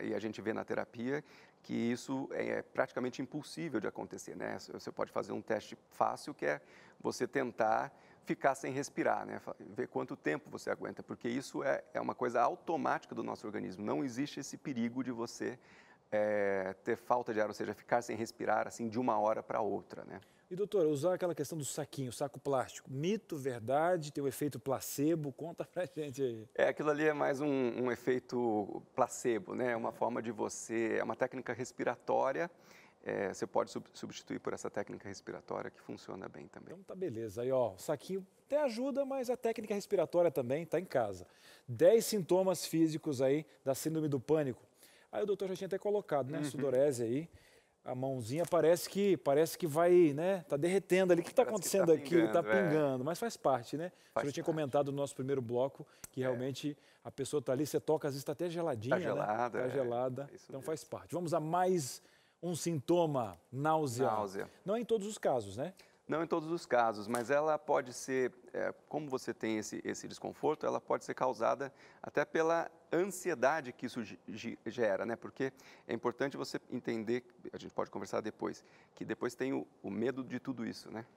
D: e a gente vê na terapia, que isso é praticamente impossível de acontecer, né? Você pode fazer um teste fácil, que é você tentar ficar sem respirar, né? Ver quanto tempo você aguenta, porque isso é uma coisa automática do nosso organismo. Não existe esse perigo de você ter falta de ar, ou seja, ficar sem respirar assim de uma hora para outra, né?
B: E doutor, usar aquela questão do saquinho, saco plástico, mito, verdade, tem o efeito placebo, conta pra gente aí.
D: Aquilo ali é mais um efeito placebo, né? É uma forma de é uma técnica respiratória, você pode substituir por essa técnica respiratória que funciona bem também.
B: Então tá beleza, aí ó, o saquinho até ajuda, mas a técnica respiratória também tá em casa. 10 sintomas físicos aí da síndrome do pânico. Aí o doutor já tinha até colocado, né, sudorese aí. A mãozinha parece que vai, né? Tá derretendo ali. O que está acontecendo aqui? Está pingando, mas faz parte, né? O senhor tinha comentado no nosso primeiro bloco que realmente a pessoa está ali, você toca, às vezes está até geladinha,
D: né?
B: Está gelada, então faz parte. Vamos a mais um sintoma, náusea. Não é em todos os casos, né?
D: Não em todos os casos, mas ela pode ser, como você tem esse desconforto, ela pode ser causada até pela ansiedade que isso gera, né? Porque é importante você entender, a gente pode conversar depois, que depois tem o medo de tudo isso, né?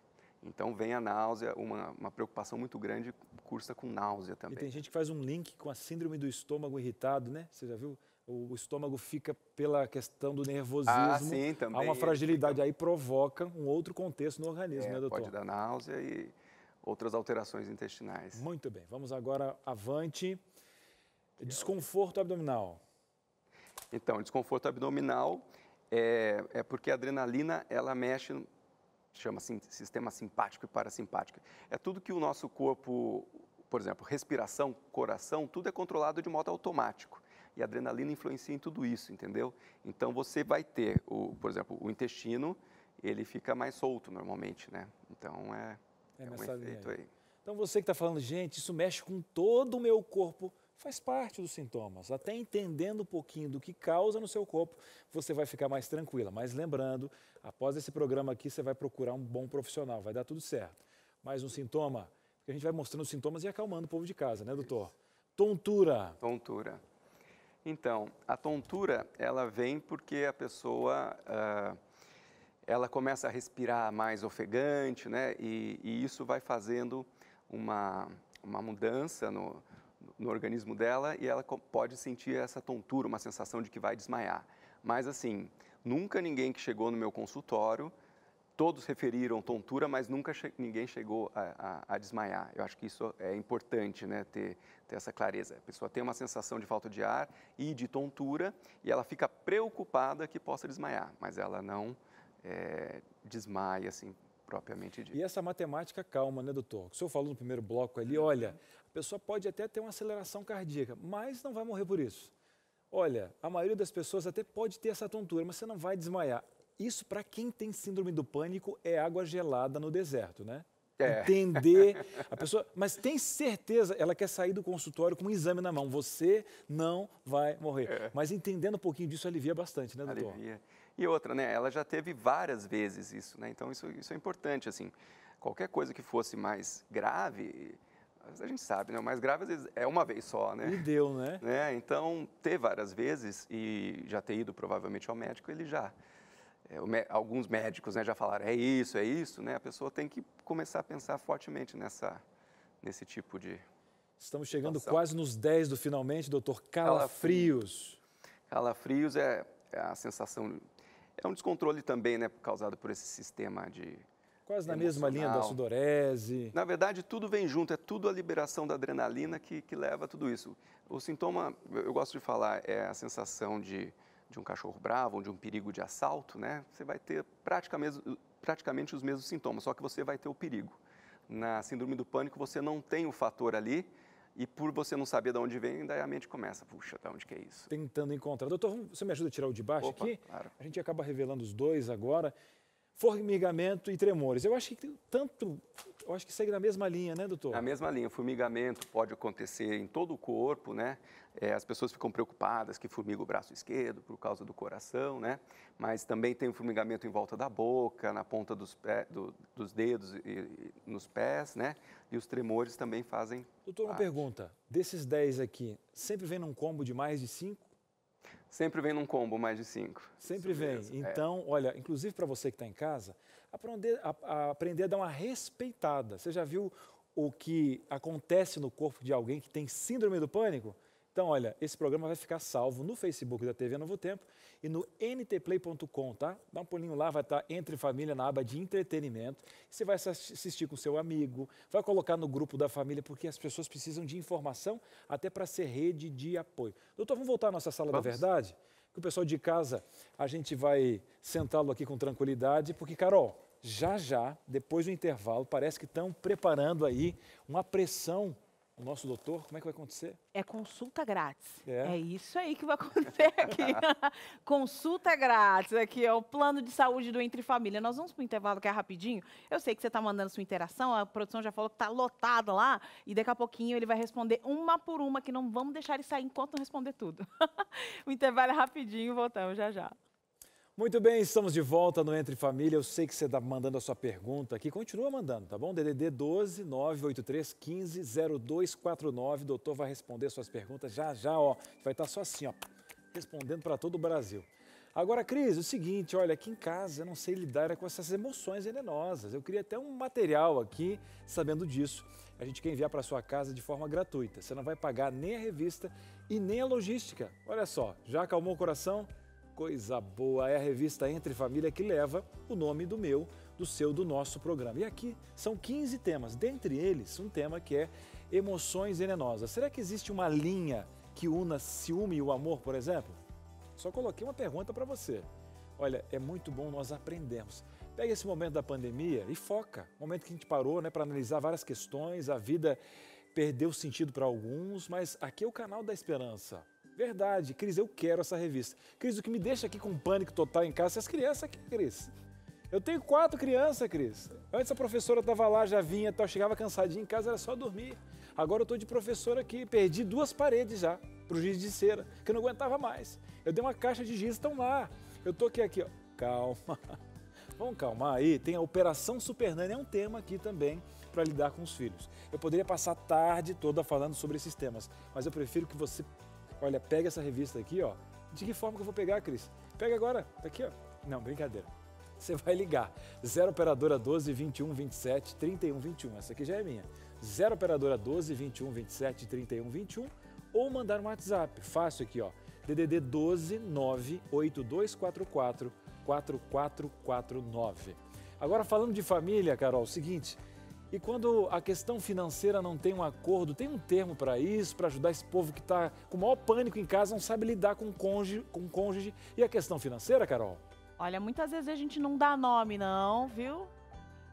D: Então vem a náusea, uma preocupação muito grande cursa com náusea também.
B: E tem gente que faz um link com a síndrome do estômago irritado, né? Você já viu? O estômago fica pela questão do nervosismo,
D: sim, também.
B: Há uma fragilidade, aí provoca um outro contexto no organismo, né, doutor?
D: Pode dar náusea e outras alterações intestinais.
B: Muito bem, vamos agora avante. Desconforto abdominal.
D: Então, desconforto abdominal é porque a adrenalina, ela mexe, chama assim, sistema simpático e parasimpático. É tudo que o nosso corpo, por exemplo, respiração, coração, tudo é controlado de modo automático. E a adrenalina influencia em tudo isso, entendeu? Então você vai ter, por exemplo, o intestino, ele fica mais solto normalmente, né? Então um efeito aí.
B: Então você que está falando, gente, isso mexe com todo o meu corpo, faz parte dos sintomas. Até entendendo um pouquinho do que causa no seu corpo, você vai ficar mais tranquila. Mas lembrando, após esse programa aqui, você vai procurar um bom profissional, vai dar tudo certo. Mais um sintoma, porque a gente vai mostrando os sintomas e acalmando o povo de casa, né, doutor? Tontura.
D: Tontura. Então, a tontura, ela vem porque a pessoa, ela começa a respirar mais ofegante, né? E isso vai fazendo uma mudança no organismo dela e ela pode sentir essa tontura, uma sensação de que vai desmaiar. Mas assim, nunca ninguém que chegou no meu consultório, todos referiram tontura, mas nunca ninguém chegou a desmaiar. Eu acho que isso é importante, né, ter essa clareza. A pessoa tem uma sensação de falta de ar e de tontura e ela fica preocupada que possa desmaiar, mas ela não desmaia, assim, propriamente dito.
B: E essa matemática calma, né, doutor? O senhor falou no primeiro bloco ali, olha, a pessoa pode até ter uma aceleração cardíaca, mas não vai morrer por isso. Olha, a maioria das pessoas até pode ter essa tontura, mas você não vai desmaiar. Isso, para quem tem síndrome do pânico, é água gelada no deserto, né? Entender a pessoa, mas tem certeza, ela quer sair do consultório com um exame na mão, você não vai morrer. Mas entendendo um pouquinho disso alivia bastante, né, doutor?
D: Alivia. E outra, né, ela já teve várias vezes isso, né, então isso é importante, assim, qualquer coisa que fosse mais grave, a gente sabe, né? O mais grave, às vezes, é uma vez só, né?
B: E deu, né?
D: Então, ter várias vezes e já ter ido provavelmente ao médico, ele já... alguns médicos, né, já falaram, é isso, né? A pessoa tem que começar a pensar fortemente nesse tipo de...
B: Estamos chegando
D: situação.
B: quase nos 10 do finalmente, doutor. Calafrios.
D: Calafrios é a sensação... É um descontrole também, né, causado por esse sistema de...
B: Quase na mesma linha da sudorese.
D: Na verdade, tudo vem junto, é tudo a liberação da adrenalina que leva a tudo isso. O sintoma, eu gosto de falar, é a sensação de um cachorro bravo ou de um perigo de assalto, né? Você vai ter praticamente os mesmos sintomas, só que você vai ter o perigo. Na síndrome do pânico, você não tem o fator ali e por você não saber de onde vem, daí a mente começa, puxa, de onde que é isso?
B: Tentando encontrar. Doutor, você me ajuda a tirar o de baixo aqui?
D: Claro.
B: A gente acaba revelando os dois agora. Formigamento e tremores. Eu acho que segue na mesma linha, né, doutor?
D: Na mesma linha. Formigamento pode acontecer em todo o corpo, né? As pessoas ficam preocupadas que formiga o braço esquerdo por causa do coração, né? Mas também tem o formigamento em volta da boca, na ponta dos dedos e nos pés, né? E os tremores também fazem
B: Doutor, uma pergunta. Desses 10 aqui, sempre vem num combo de mais de 5?
D: Sempre vem num combo mais de 5.
B: Sempre vem. Mesmo. Então, olha, inclusive para você que está em casa, aprender a dar uma respeitada. Você já viu o que acontece no corpo de alguém que tem síndrome do pânico? Então, olha, esse programa vai ficar salvo no Facebook da TV Novo Tempo e no ntplay.com, tá? Dá um pulinho lá, vai estar Entre Família na aba de entretenimento. Você vai assistir com seu amigo, vai colocar no grupo da família, porque as pessoas precisam de informação até para ser rede de apoio. Doutor, vamos voltar à nossa sala da verdade? Que o pessoal de casa, a gente vai sentá-lo aqui com tranquilidade, porque, Carol, já, depois do intervalo, parece que estão preparando aí uma pressão. O nosso doutor, como é que vai acontecer?
A: É consulta grátis. É isso aí que vai acontecer aqui. Consulta grátis. Aqui é o plano de saúde do Entre Família. Nós vamos para o intervalo que é rapidinho. Eu sei que você está mandando sua interação, a produção já falou que está lotada lá, e daqui a pouquinho ele vai responder uma por uma, que não vamos deixar ele sair enquanto não responder tudo. O intervalo é rapidinho, voltamos já.
B: Muito bem, estamos de volta no Entre Família. Eu sei que você está mandando a sua pergunta aqui. Continua mandando, tá bom? DDD 12 983 15 0249. O doutor vai responder suas perguntas já, ó. Vai estar só assim, ó, respondendo para todo o Brasil. Agora, Cris, o seguinte, olha, aqui em casa eu não sei lidar com essas emoções venenosas. Eu queria até um material aqui sabendo disso. A gente quer enviar para sua casa de forma gratuita. Você não vai pagar nem a revista e nem a logística. Olha só, já acalmou o coração? Coisa boa, é a revista Entre Família que leva o nome do meu, do seu, do nosso programa. E aqui são 15 temas, dentre eles um tema que é emoções venenosas. Será que existe uma linha que una ciúme e o amor, por exemplo? Só coloquei uma pergunta para você. Olha, é muito bom nós aprendermos. Pega esse momento da pandemia e foca. Momento que a gente parou, né, para analisar várias questões, a vida perdeu sentido para alguns, mas aqui é o canal da esperança. Verdade, Cris, eu quero essa revista. Cris, o que me deixa aqui com pânico total em casa, essas crianças aqui, Cris. Eu tenho 4 crianças, Cris. Antes a professora estava lá, já vinha, chegava cansadinha em casa, era só dormir. Agora eu estou de professora aqui, perdi 2 paredes já, para o giz de cera, que eu não aguentava mais. Eu dei uma caixa de giz, estão lá. Eu estou aqui, ó. Calma. Vamos calmar aí, tem a Operação Supernanny, é um tema aqui também para lidar com os filhos. Eu poderia passar a tarde toda falando sobre esses temas, mas eu prefiro que você... Olha, pega essa revista aqui, ó. De que forma que eu vou pegar, Cris? Pega agora, tá aqui, ó. Não, brincadeira. Você vai ligar 0 operadora 12 21 27 31 21. Essa aqui já é minha. 0 operadora 12 21 27 31 21 ou mandar um WhatsApp. Fácil aqui, ó. DDD 12 98244 4449. Agora falando de família, Carol, seguinte, e quando a questão financeira não tem um acordo, tem um termo para isso, para ajudar esse povo que está com o maior pânico em casa, não sabe lidar com o cônjuge. E a questão financeira, Carol?
A: Olha, muitas vezes a gente não dá nome não, viu?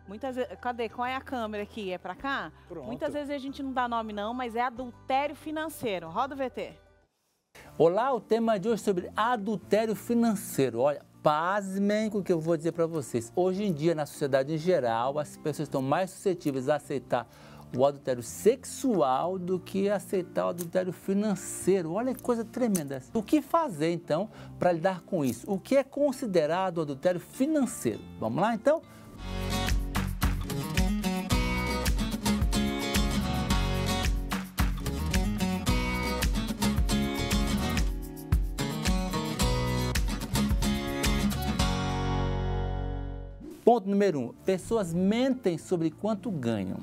A: Muitas vezes, cadê? Qual é a câmera aqui? É para cá?
B: Pronto.
A: Muitas vezes a gente não dá nome não, mas é adultério financeiro. Roda o VT.
F: Olá, o tema de hoje é sobre adultério financeiro. Olha, pasmem com o que eu vou dizer para vocês. Hoje em dia, na sociedade em geral, as pessoas estão mais suscetíveis a aceitar o adultério sexual do que aceitar o adultério financeiro. Olha que coisa tremenda. O que fazer, então, para lidar com isso? O que é considerado adultério financeiro? Vamos lá, então? Ponto número 1, pessoas mentem sobre quanto ganham.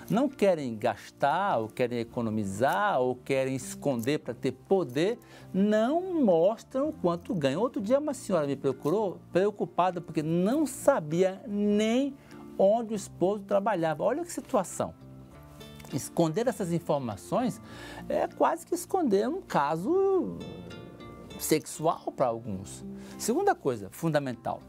F: Não querem gastar, ou querem economizar, ou querem esconder para ter poder, não mostram quanto ganham. Outro dia uma senhora me procurou preocupada porque não sabia nem onde o esposo trabalhava. Olha que situação. Esconder essas informações é quase que esconder um caso sexual para alguns. Segunda coisa fundamental.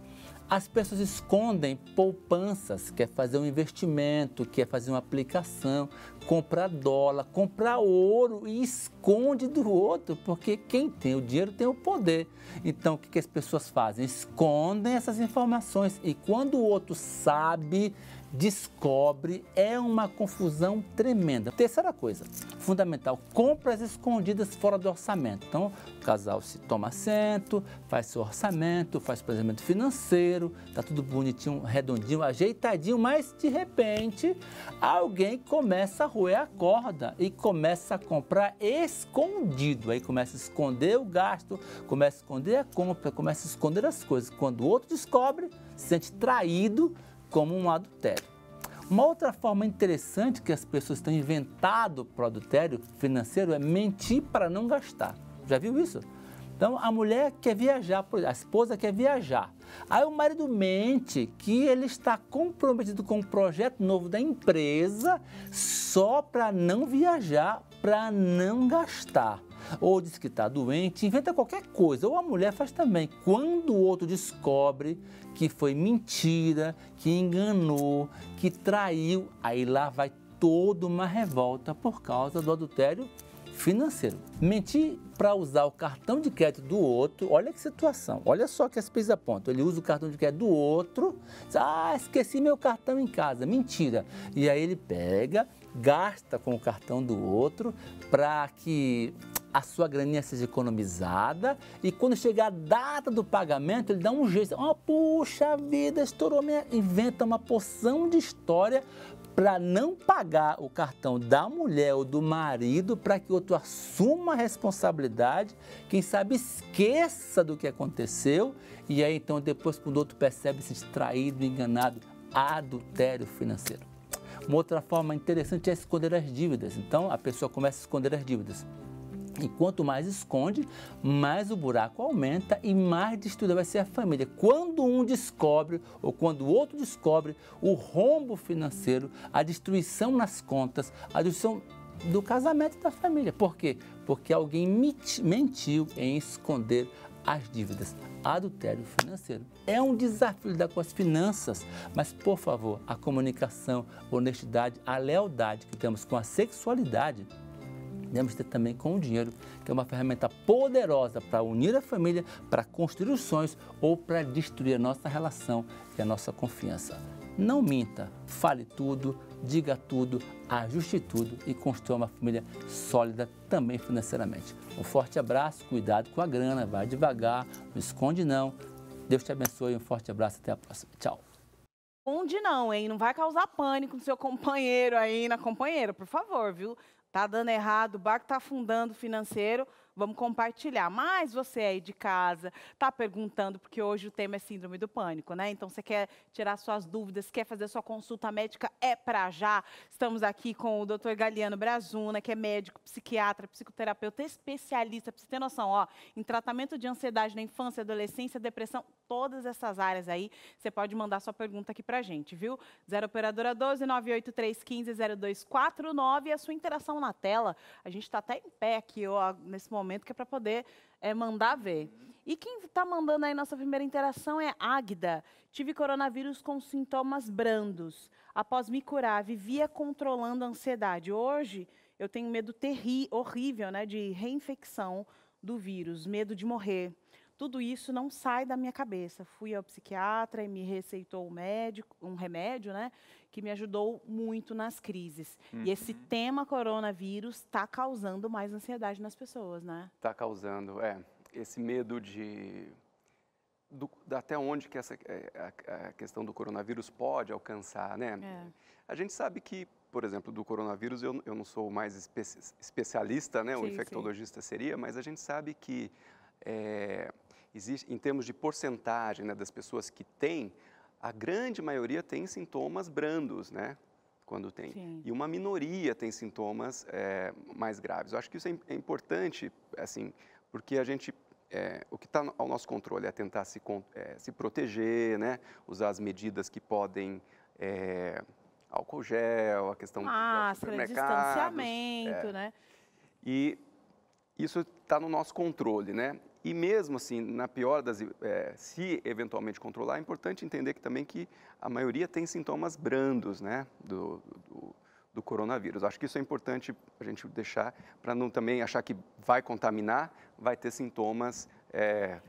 F: As pessoas escondem poupanças, quer fazer um investimento, quer fazer uma aplicação, comprar dólar, comprar ouro e esconde do outro, porque quem tem o dinheiro tem o poder. Então, o que as pessoas fazem? Escondem essas informações e quando o outro sabe, descobre, é uma confusão tremenda. Terceira coisa, fundamental, compras escondidas fora do orçamento. Então, o casal se toma assento, faz seu orçamento, faz planejamento financeiro, tá tudo bonitinho, redondinho, ajeitadinho, mas de repente alguém começa a roer a corda e começa a comprar escondido. Aí começa a esconder o gasto, começa a esconder a compra, começa a esconder as coisas. Quando o outro descobre, se sente traído, como um adultério. Uma outra forma interessante que as pessoas têm inventado para o adultério financeiro é mentir para não gastar. Já viu isso? Então, a mulher quer viajar, a esposa quer viajar. Aí o marido mente que ele está comprometido com um projeto novo da empresa só para não viajar, para não gastar. Ou diz que está doente, inventa qualquer coisa. Ou a mulher faz também. Quando o outro descobre que foi mentira, que enganou, que traiu, aí lá vai toda uma revolta por causa do adultério financeiro. Mentir para usar o cartão de crédito do outro, olha que situação, olha só que as pesquisas apontam. Ele usa o cartão de crédito do outro, diz, esqueci meu cartão em casa, mentira. E aí ele pega, gasta com o cartão do outro para que a sua graninha seja economizada e quando chegar a data do pagamento, ele dá um jeito, puxa vida, estourou inventa uma porção de história para não pagar o cartão da mulher ou do marido, para que o outro assuma a responsabilidade, quem sabe esqueça do que aconteceu, e aí então depois quando o outro percebe se traído, enganado, adultério financeiro. Uma outra forma interessante é esconder as dívidas, então a pessoa começa a esconder as dívidas. E quanto mais esconde, mais o buraco aumenta e mais destruída vai ser a família. Quando um descobre ou quando o outro descobre o rombo financeiro, a destruição nas contas, a destruição do casamento da família. Por quê? Porque alguém mentiu em esconder as dívidas. Adultério financeiro. É um desafio lidar com as finanças, mas, por favor, a comunicação, a honestidade, a lealdade que temos com a sexualidade, devemos ter também com o dinheiro, que é uma ferramenta poderosa para unir a família, para construir os sonhos ou para destruir a nossa relação e a nossa confiança. Não minta, fale tudo, diga tudo, ajuste tudo e construa uma família sólida também financeiramente. Um forte abraço, cuidado com a grana, vai devagar, não esconde não. Deus te abençoe, um forte abraço, até a próxima. Tchau.
A: Esconde não, hein? Não vai causar pânico no seu companheiro aí, na companheira, por favor, viu? Tá dando errado, o barco tá afundando financeiro, vamos compartilhar. Mas você aí de casa tá perguntando, porque hoje o tema é síndrome do pânico, né? Então você quer tirar suas dúvidas, quer fazer sua consulta médica, é pra já. Estamos aqui com o Dr. Galiano Brazuna, que é médico, psiquiatra, psicoterapeuta, especialista, pra você ter noção, em tratamento de ansiedade na infância, adolescência, depressão, todas essas áreas aí, você pode mandar sua pergunta aqui pra gente, viu? 0 operadora 12 98315 0249 e a sua interação na tela. A gente está até em pé aqui nesse momento, que é para poder mandar ver. E quem está mandando aí nossa primeira interação é Águida. Tive coronavírus com sintomas brandos. Após me curar, vivia controlando a ansiedade. Hoje, eu tenho medo horrível, né, de reinfecção do vírus, medo de morrer. Tudo isso não sai da minha cabeça. Fui ao psiquiatra e me receitou um remédio, né, que me ajudou muito nas crises. E esse tema coronavírus está causando mais ansiedade nas pessoas, né?
D: Está causando, esse medo até onde que a questão do coronavírus pode alcançar, né? A gente sabe que, por exemplo, do coronavírus, eu não sou mais especialista, né? O infectologista seria, mas a gente sabe que existe, em termos de porcentagem, né, das pessoas que têm, a grande maioria tem sintomas brandos, né? Quando tem.
A: Sim.
D: E uma minoria tem sintomas mais graves. Eu acho que isso é importante, assim, porque a gente, o que está ao nosso controle é tentar se proteger, né? Usar as medidas que podem, álcool gel, a questão dos supermercados.
A: Distanciamento, né?
D: E isso está no nosso controle, né? E mesmo assim, na pior das, se eventualmente controlar, é importante entender também que a maioria tem sintomas brandos, né, do coronavírus. Acho que isso é importante a gente deixar, para não também achar que vai contaminar, vai ter sintomas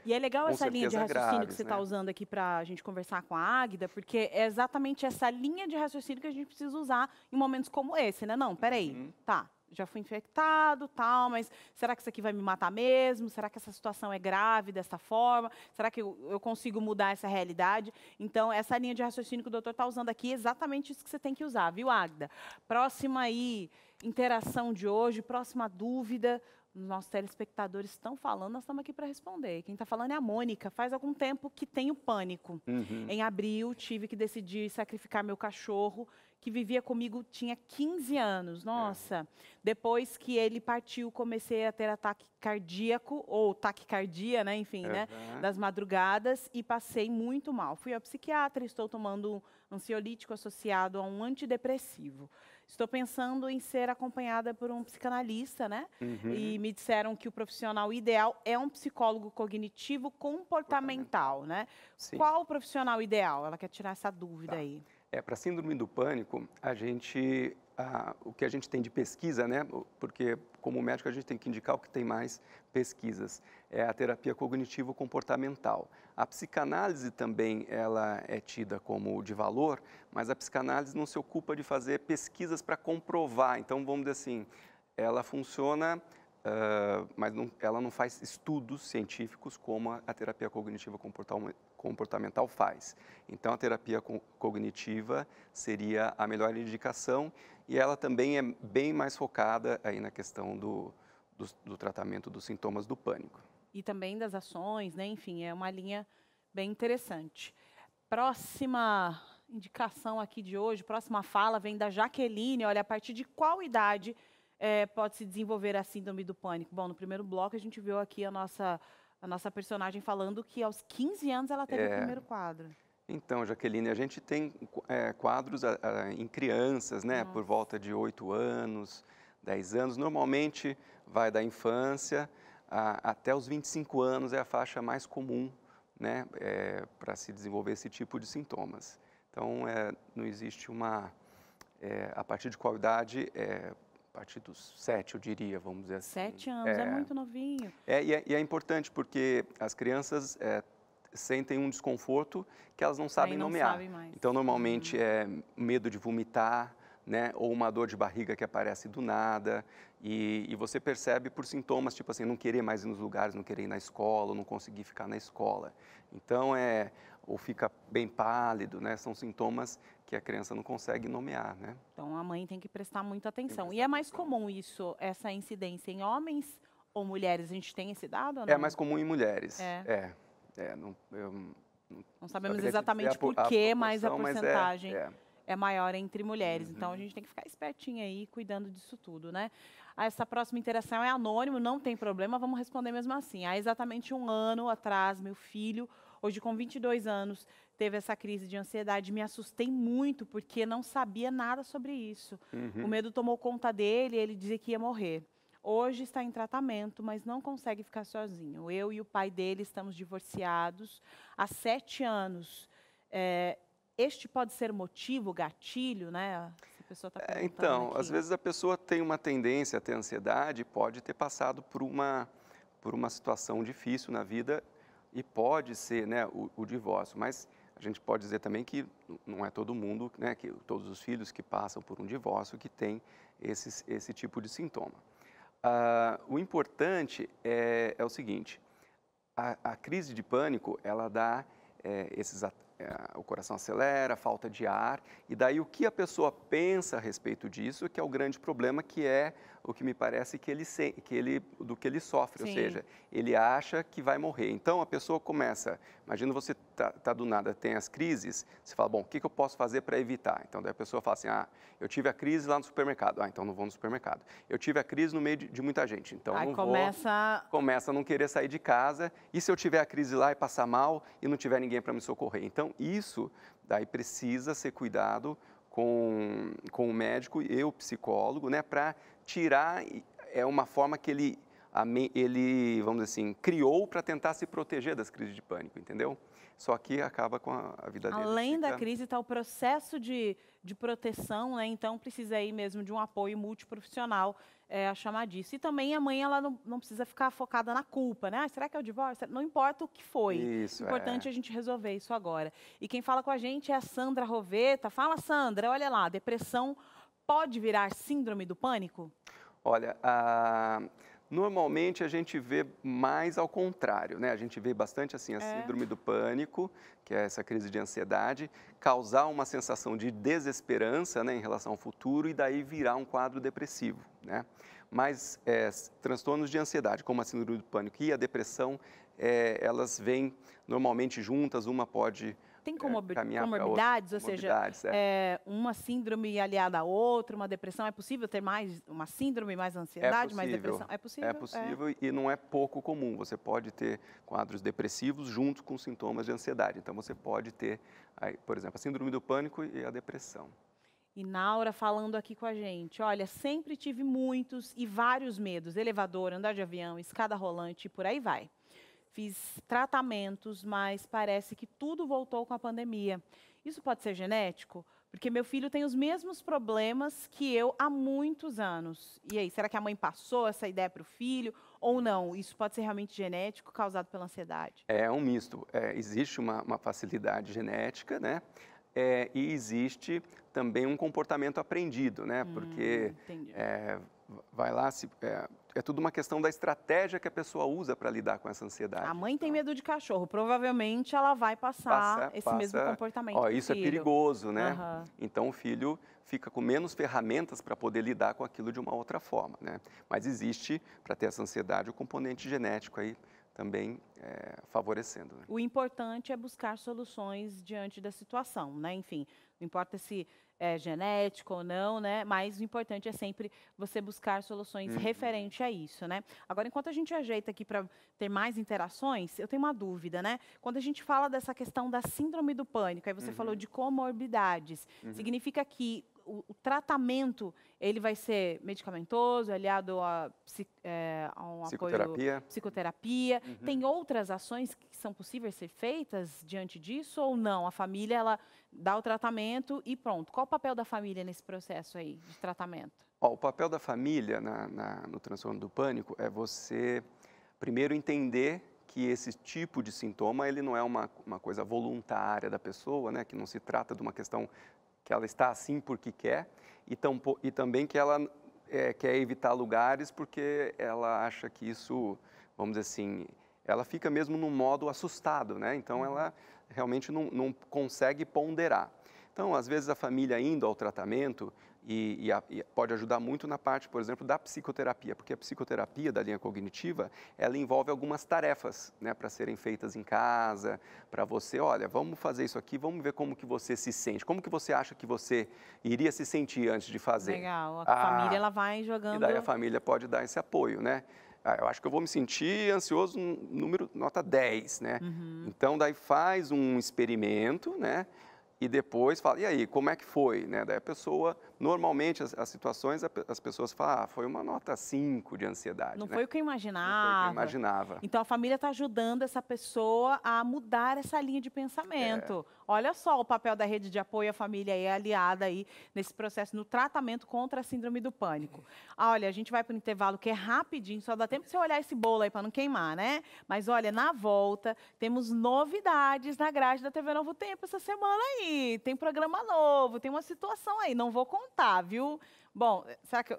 A: E é legal
D: com
A: essa linha de
D: certeza
A: raciocínio
D: graves,
A: que você
D: né?
A: está usando aqui para a gente conversar com a Águida, porque é exatamente essa linha de raciocínio que a gente precisa usar em momentos como esse, né? Não, peraí, tá, já fui infectado, tal, mas será que isso aqui vai me matar mesmo? Será que essa situação é grave dessa forma? Será que eu consigo mudar essa realidade? Então, essa linha de raciocínio que o doutor está usando aqui é exatamente isso que você tem que usar, viu, Águida? Próxima aí, interação de hoje, próxima dúvida. Os nossos telespectadores estão falando, nós estamos aqui para responder. Quem está falando é a Mônica. Faz algum tempo que tenho pânico. Em abril, tive que decidir sacrificar meu cachorro, que vivia comigo, tinha 15 anos. Nossa, depois que ele partiu, comecei a ter ataque cardíaco, ou taquicardia, né? Enfim, né? Das madrugadas, e passei muito mal. Fui ao psiquiatra, estou tomando um ansiolítico associado a um antidepressivo. Estou pensando em ser acompanhada por um psicanalista, né? E me disseram que o profissional ideal é um psicólogo cognitivo comportamental, né?
D: Sim.
A: Qual o profissional ideal? Ela quer tirar essa dúvida aí.
D: Para síndrome do pânico, o que a gente tem de pesquisa, né? Porque como médico a gente tem que indicar o que tem mais pesquisas, é a terapia cognitivo-comportamental. A psicanálise também ela é tida como de valor, mas a psicanálise não se ocupa de fazer pesquisas para comprovar. Então, vamos dizer assim, ela funciona, mas ela não faz estudos científicos como a terapia cognitivo-comportamental faz. Então, a terapia cognitiva seria a melhor indicação e ela também é bem mais focada aí na questão do tratamento dos sintomas do pânico.
A: E também das ações, né? Enfim, é uma linha bem interessante. Próxima indicação aqui de hoje, próxima fala vem da Jaqueline. Olha, a partir de qual idade pode se desenvolver a síndrome do pânico? Bom, no primeiro bloco a gente viu aqui a nossa personagem falando que aos 15 anos ela teve o primeiro quadro.
D: Então, Jaqueline, a gente tem quadros em crianças, né? Por volta de 8 anos, 10 anos. Normalmente vai da infância até os 25 anos é a faixa mais comum, né? Para se desenvolver esse tipo de sintomas. Então, não existe a partir de qual idade? A partir dos 7, eu diria, vamos dizer assim.
A: 7 anos, é muito novinho.
D: E é importante porque as crianças sentem um desconforto que elas não sabem nomear.
A: Sabem mais.
D: Então, normalmente é medo de vomitar, né? Ou uma dor de barriga que aparece do nada. E você percebe por sintomas, tipo assim, não querer mais ir nos lugares, não querer ir na escola, ou não conseguir ficar na escola. Então, ou fica bem pálido, né? São sintomas que a criança não consegue nomear, né?
A: Então, a mãe tem que prestar muita atenção. E é mais comum essa incidência em homens ou mulheres? A gente tem esse dado ou não?
D: É mais comum em mulheres.
A: Não sabemos exatamente por quê, mas a porcentagem é maior entre mulheres. Então, a gente tem que ficar espertinho aí, cuidando disso tudo, né? Essa próxima interação é anônimo, não tem problema, vamos responder mesmo assim. Há exatamente 1 ano atrás, meu filho, hoje com 22 anos, teve essa crise de ansiedade. Me assustei muito, porque não sabia nada sobre isso. O medo tomou conta dele, ele dizia que ia morrer. Hoje está em tratamento, mas não consegue ficar sozinho. Eu e o pai dele estamos divorciados há 7 anos. Este pode ser motivo, gatilho, né? Se a pessoa tá
D: então,
A: aqui.
D: Às vezes a pessoa tem uma tendência a ter ansiedade, pode ter passado por uma situação difícil na vida e pode ser, né, o divórcio. Mas a gente pode dizer também que não é todo mundo, né, que todos os filhos que passam por um divórcio que tem esse tipo de sintoma. O importante é o seguinte, a crise de pânico, ela dá o coração acelera, falta de ar, e daí o que a pessoa pensa a respeito disso, que é o grande problema, que é o que me parece que do que ele sofre,
A: Sim.
D: ou seja, ele acha que vai morrer. Então a pessoa começa, imagina você tá do nada, tem as crises, você fala, bom, o que eu posso fazer para evitar? Então daí a pessoa fala assim, eu tive a crise lá no supermercado, então não vou no supermercado. Eu tive a crise no meio de muita gente, então
A: Aí
D: não começa a não querer sair de casa, e se eu tiver a crise lá e passar mal e não tiver ninguém para me socorrer? Então isso daí precisa ser cuidado com o médico e o psicólogo, né, para tirar, uma forma que ele, vamos dizer assim, criou para tentar se proteger das crises de pânico, entendeu? Só que acaba com a vida dele.
A: Além da crise, está o processo de proteção, né? Então precisa aí mesmo de um apoio multiprofissional a chamar disso. E também a mãe, ela não precisa ficar focada na culpa, né? Será que é o divórcio? Não importa o que foi.
D: Isso,
A: Importante a gente resolver isso agora. E quem fala com a gente é a Sandra Roveta. Fala, Sandra, olha lá, depressão pode virar síndrome do pânico?
D: Olha, normalmente a gente vê mais ao contrário, né? A gente vê bastante assim a síndrome do pânico, que é essa crise de ansiedade, causar uma sensação de desesperança, né, em relação ao futuro e daí virar um quadro depressivo, né? Mas transtornos de ansiedade, como a síndrome do pânico e a depressão, elas vêm normalmente juntas, uma pode
A: tem comorbidades, ou seja, uma síndrome aliada à outra, uma depressão, é possível ter mais uma síndrome, mais ansiedade, mais depressão? É possível?
D: É possível e não é pouco comum. Você pode ter quadros depressivos junto com sintomas de ansiedade. Então, você pode ter, por exemplo, a síndrome do pânico e a depressão.
A: E Naura falando aqui com a gente, olha, sempre tive muitos e vários medos, elevador, andar de avião, escada rolante e por aí vai. Fiz tratamentos, mas parece que tudo voltou com a pandemia. Isso pode ser genético? Porque meu filho tem os mesmos problemas que eu há muitos anos. E aí, será que a mãe passou essa ideia para o filho ou não? Isso pode ser realmente genético, causado pela ansiedade?
D: É um misto. Existe uma facilidade genética, né? E existe também um comportamento aprendido, né? Porque vai lá, é tudo uma questão da estratégia que a pessoa usa para lidar com essa ansiedade.
A: A mãe tem medo de cachorro, provavelmente ela vai passar esse mesmo comportamento.
D: Isso
A: filho.
D: É perigoso, né? Então o filho fica com menos ferramentas para poder lidar com aquilo de uma outra forma, né? Mas existe, para ter essa ansiedade, o componente genético aí também favorecendo. Né?
A: O importante é buscar soluções diante da situação, né? Enfim, não importa se é genético ou não, né? Mas o importante é sempre você buscar soluções referente a isso, né? Agora, enquanto a gente ajeita aqui para ter mais interações, eu tenho uma dúvida, né? Quando a gente fala dessa questão da síndrome do pânico, aí você falou de comorbidades, significa que o tratamento ele vai ser medicamentoso, aliado a um apoio psicoterapia. Tem outras ações que são possíveis ser feitas diante disso ou não? A família ela dá o tratamento e pronto. Qual o papel da família nesse processo aí de tratamento?
D: O papel da família no transtorno do pânico é você primeiro entender que esse tipo de sintoma ele não é uma coisa voluntária da pessoa, né? Que não se trata de uma questão que ela está assim porque quer, e também que ela quer evitar lugares porque ela acha que isso, vamos dizer assim, ela fica mesmo num modo assustado, né? Então ela realmente não consegue ponderar. Então, às vezes a família indo ao tratamento e pode ajudar muito na parte, por exemplo, da psicoterapia, porque a psicoterapia da linha cognitiva, ela envolve algumas tarefas, né, para serem feitas em casa, para você, olha, vamos fazer isso aqui, vamos ver como que você se sente, como que você acha que você iria se sentir antes de fazer.
A: Legal, a família ela vai jogando...
D: E daí a família pode dar esse apoio, né? Eu acho que eu vou me sentir ansioso número nota 10, né? Então, daí faz um experimento, né? E depois fala, e aí, como é que foi? Né? Daí a pessoa, normalmente as situações, as pessoas falam, foi uma nota 5 de ansiedade.
A: Não
D: né?
A: foi o que eu imaginava.
D: Não foi o que eu imaginava.
A: Então a família está ajudando essa pessoa a mudar essa linha de pensamento. Olha só o papel da rede de apoio à família aí, aliada aí nesse processo, no tratamento contra a síndrome do pânico. Olha, a gente vai para o intervalo que é rapidinho, só dá tempo de você olhar esse bolo aí para não queimar, né? Mas olha, na volta, temos novidades na grade da TV Novo Tempo essa semana aí. Tem programa novo, tem uma situação aí, não vou contar, viu? Bom, será que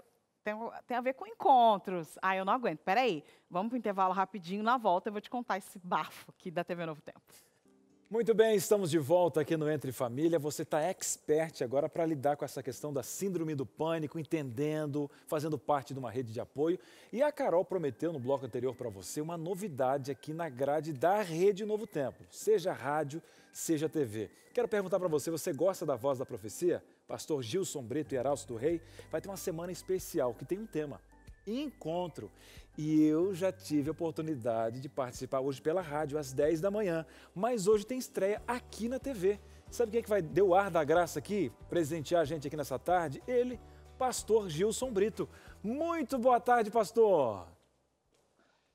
A: tem a ver com encontros? Eu não aguento, peraí. Vamos para o intervalo rapidinho, na volta eu vou te contar esse bafo aqui da TV Novo Tempo.
B: Muito bem, estamos de volta aqui no Entre Família. Você está expert agora para lidar com essa questão da síndrome do pânico, entendendo, fazendo parte de uma rede de apoio. E a Carol prometeu no bloco anterior para você uma novidade aqui na grade da Rede Novo Tempo, seja rádio, seja TV. Quero perguntar para você, você gosta da Voz da Profecia? Pastor Gilson Brito e Arauto do Rei vai ter uma semana especial que tem um tema, encontro. E eu já tive a oportunidade de participar hoje pela rádio às 10 da manhã, mas hoje tem estreia aqui na TV. Sabe quem é que vai dar o ar da graça aqui, presentear a gente aqui nessa tarde? Ele, pastor Gilson Brito. Muito boa tarde, pastor.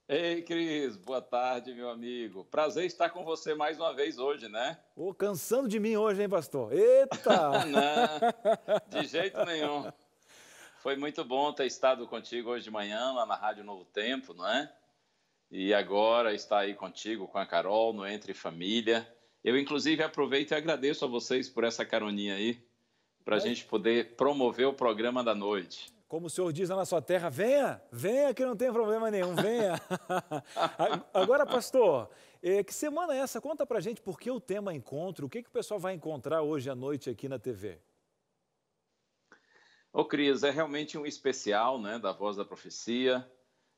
G: Ei, Cris, boa tarde, meu amigo. Prazer estar com você mais uma vez hoje, né?
B: Ô, cansando de mim hoje, hein, pastor? Eita!
G: Não, de jeito nenhum. Foi muito bom ter estado contigo hoje de manhã, lá na Rádio Novo Tempo, não é? E agora estar aí contigo, com a Carol, no Entre Família. Eu, inclusive, aproveito e agradeço a vocês por essa caroninha aí, para a gente poder promover o programa da noite.
B: Como o senhor diz lá na sua terra, venha, venha que não tem problema nenhum, venha. Agora, pastor, que semana é essa? Conta pra gente por que o tema encontro, o que o pessoal vai encontrar hoje à noite aqui na TV?
G: Ô, Cris, é realmente um especial, né, da Voz da Profecia,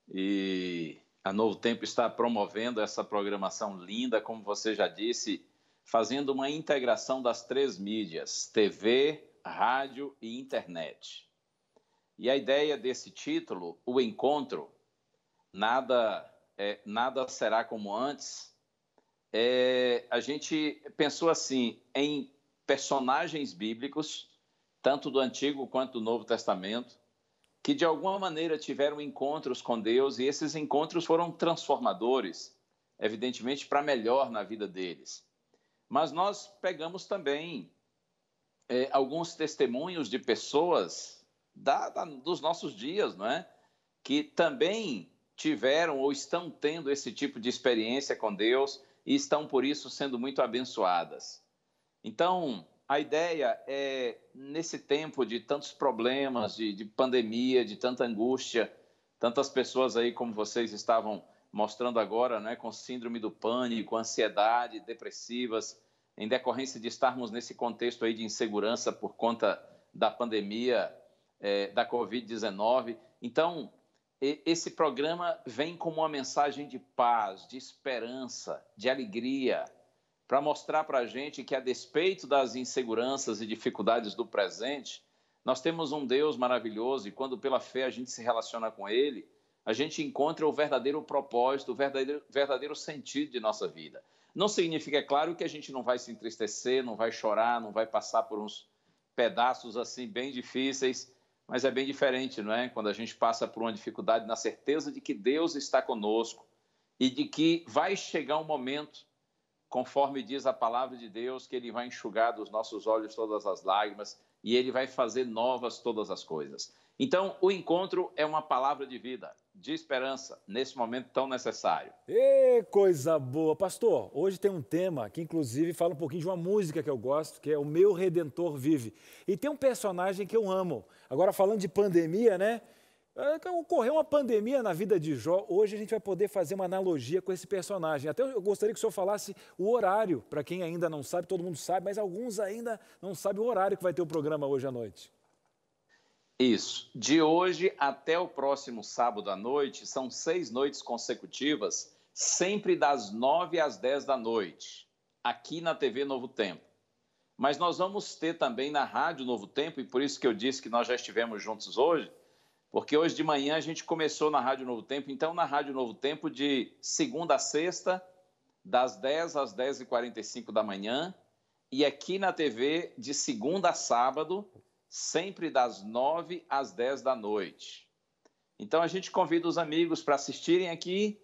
G: e a Novo Tempo está promovendo essa programação linda, como você já disse, fazendo uma integração das 3 mídias, TV, rádio e internet. E a ideia desse título, O Encontro, nada será como antes, a gente pensou assim, em personagens bíblicos, tanto do Antigo quanto do Novo Testamento, que de alguma maneira tiveram encontros com Deus e esses encontros foram transformadores, evidentemente para melhor na vida deles. Mas nós pegamos também alguns testemunhos de pessoas dos nossos dias, não é? Que também tiveram ou estão tendo esse tipo de experiência com Deus e estão, por isso, sendo muito abençoadas. Então, a ideia é, nesse tempo de tantos problemas, de pandemia, de tanta angústia, tantas pessoas aí, como vocês estavam mostrando agora, né, com síndrome do pânico, ansiedade, depressivas, em decorrência de estarmos nesse contexto aí de insegurança por conta da pandemia da Covid-19. Então, esse programa vem como uma mensagem de paz, de esperança, de alegria, para mostrar para a gente que, a despeito das inseguranças e dificuldades do presente, nós temos um Deus maravilhoso e, quando pela fé a gente se relaciona com Ele, a gente encontra o verdadeiro propósito, o verdadeiro sentido de nossa vida. Não significa, é claro, que a gente não vai se entristecer, não vai chorar, não vai passar por uns pedaços assim bem difíceis, mas é bem diferente, não é? Quando a gente passa por uma dificuldade na certeza de que Deus está conosco e de que vai chegar um momento, conforme diz a palavra de Deus, que Ele vai enxugar dos nossos olhos todas as lágrimas e Ele vai fazer novas todas as coisas. Então, o encontro é uma palavra de vida, de esperança, nesse momento tão necessário.
B: Coisa boa! Pastor, hoje tem um tema que, inclusive, fala um pouquinho de uma música que eu gosto, que é O Meu Redentor Vive. E tem um personagem que eu amo. Agora, falando de pandemia, né? Ocorreu uma pandemia na vida de Jó, hoje a gente vai poder fazer uma analogia com esse personagem. Até eu gostaria que o senhor falasse o horário, para quem ainda não sabe, todo mundo sabe, mas alguns ainda não sabem o horário que vai ter o programa hoje à noite.
G: Isso. De hoje até o próximo sábado à noite, são 6 noites consecutivas, sempre das 9 às 10 da noite, aqui na TV Novo Tempo. Mas nós vamos ter também na Rádio Novo Tempo, e por isso que eu disse que nós já estivemos juntos hoje, porque hoje de manhã a gente começou na Rádio Novo Tempo, então na Rádio Novo Tempo de segunda a sexta, das 10 às 10h45 da manhã, e aqui na TV de segunda a sábado, sempre das 9 às 10 da noite. Então a gente convida os amigos para assistirem aqui,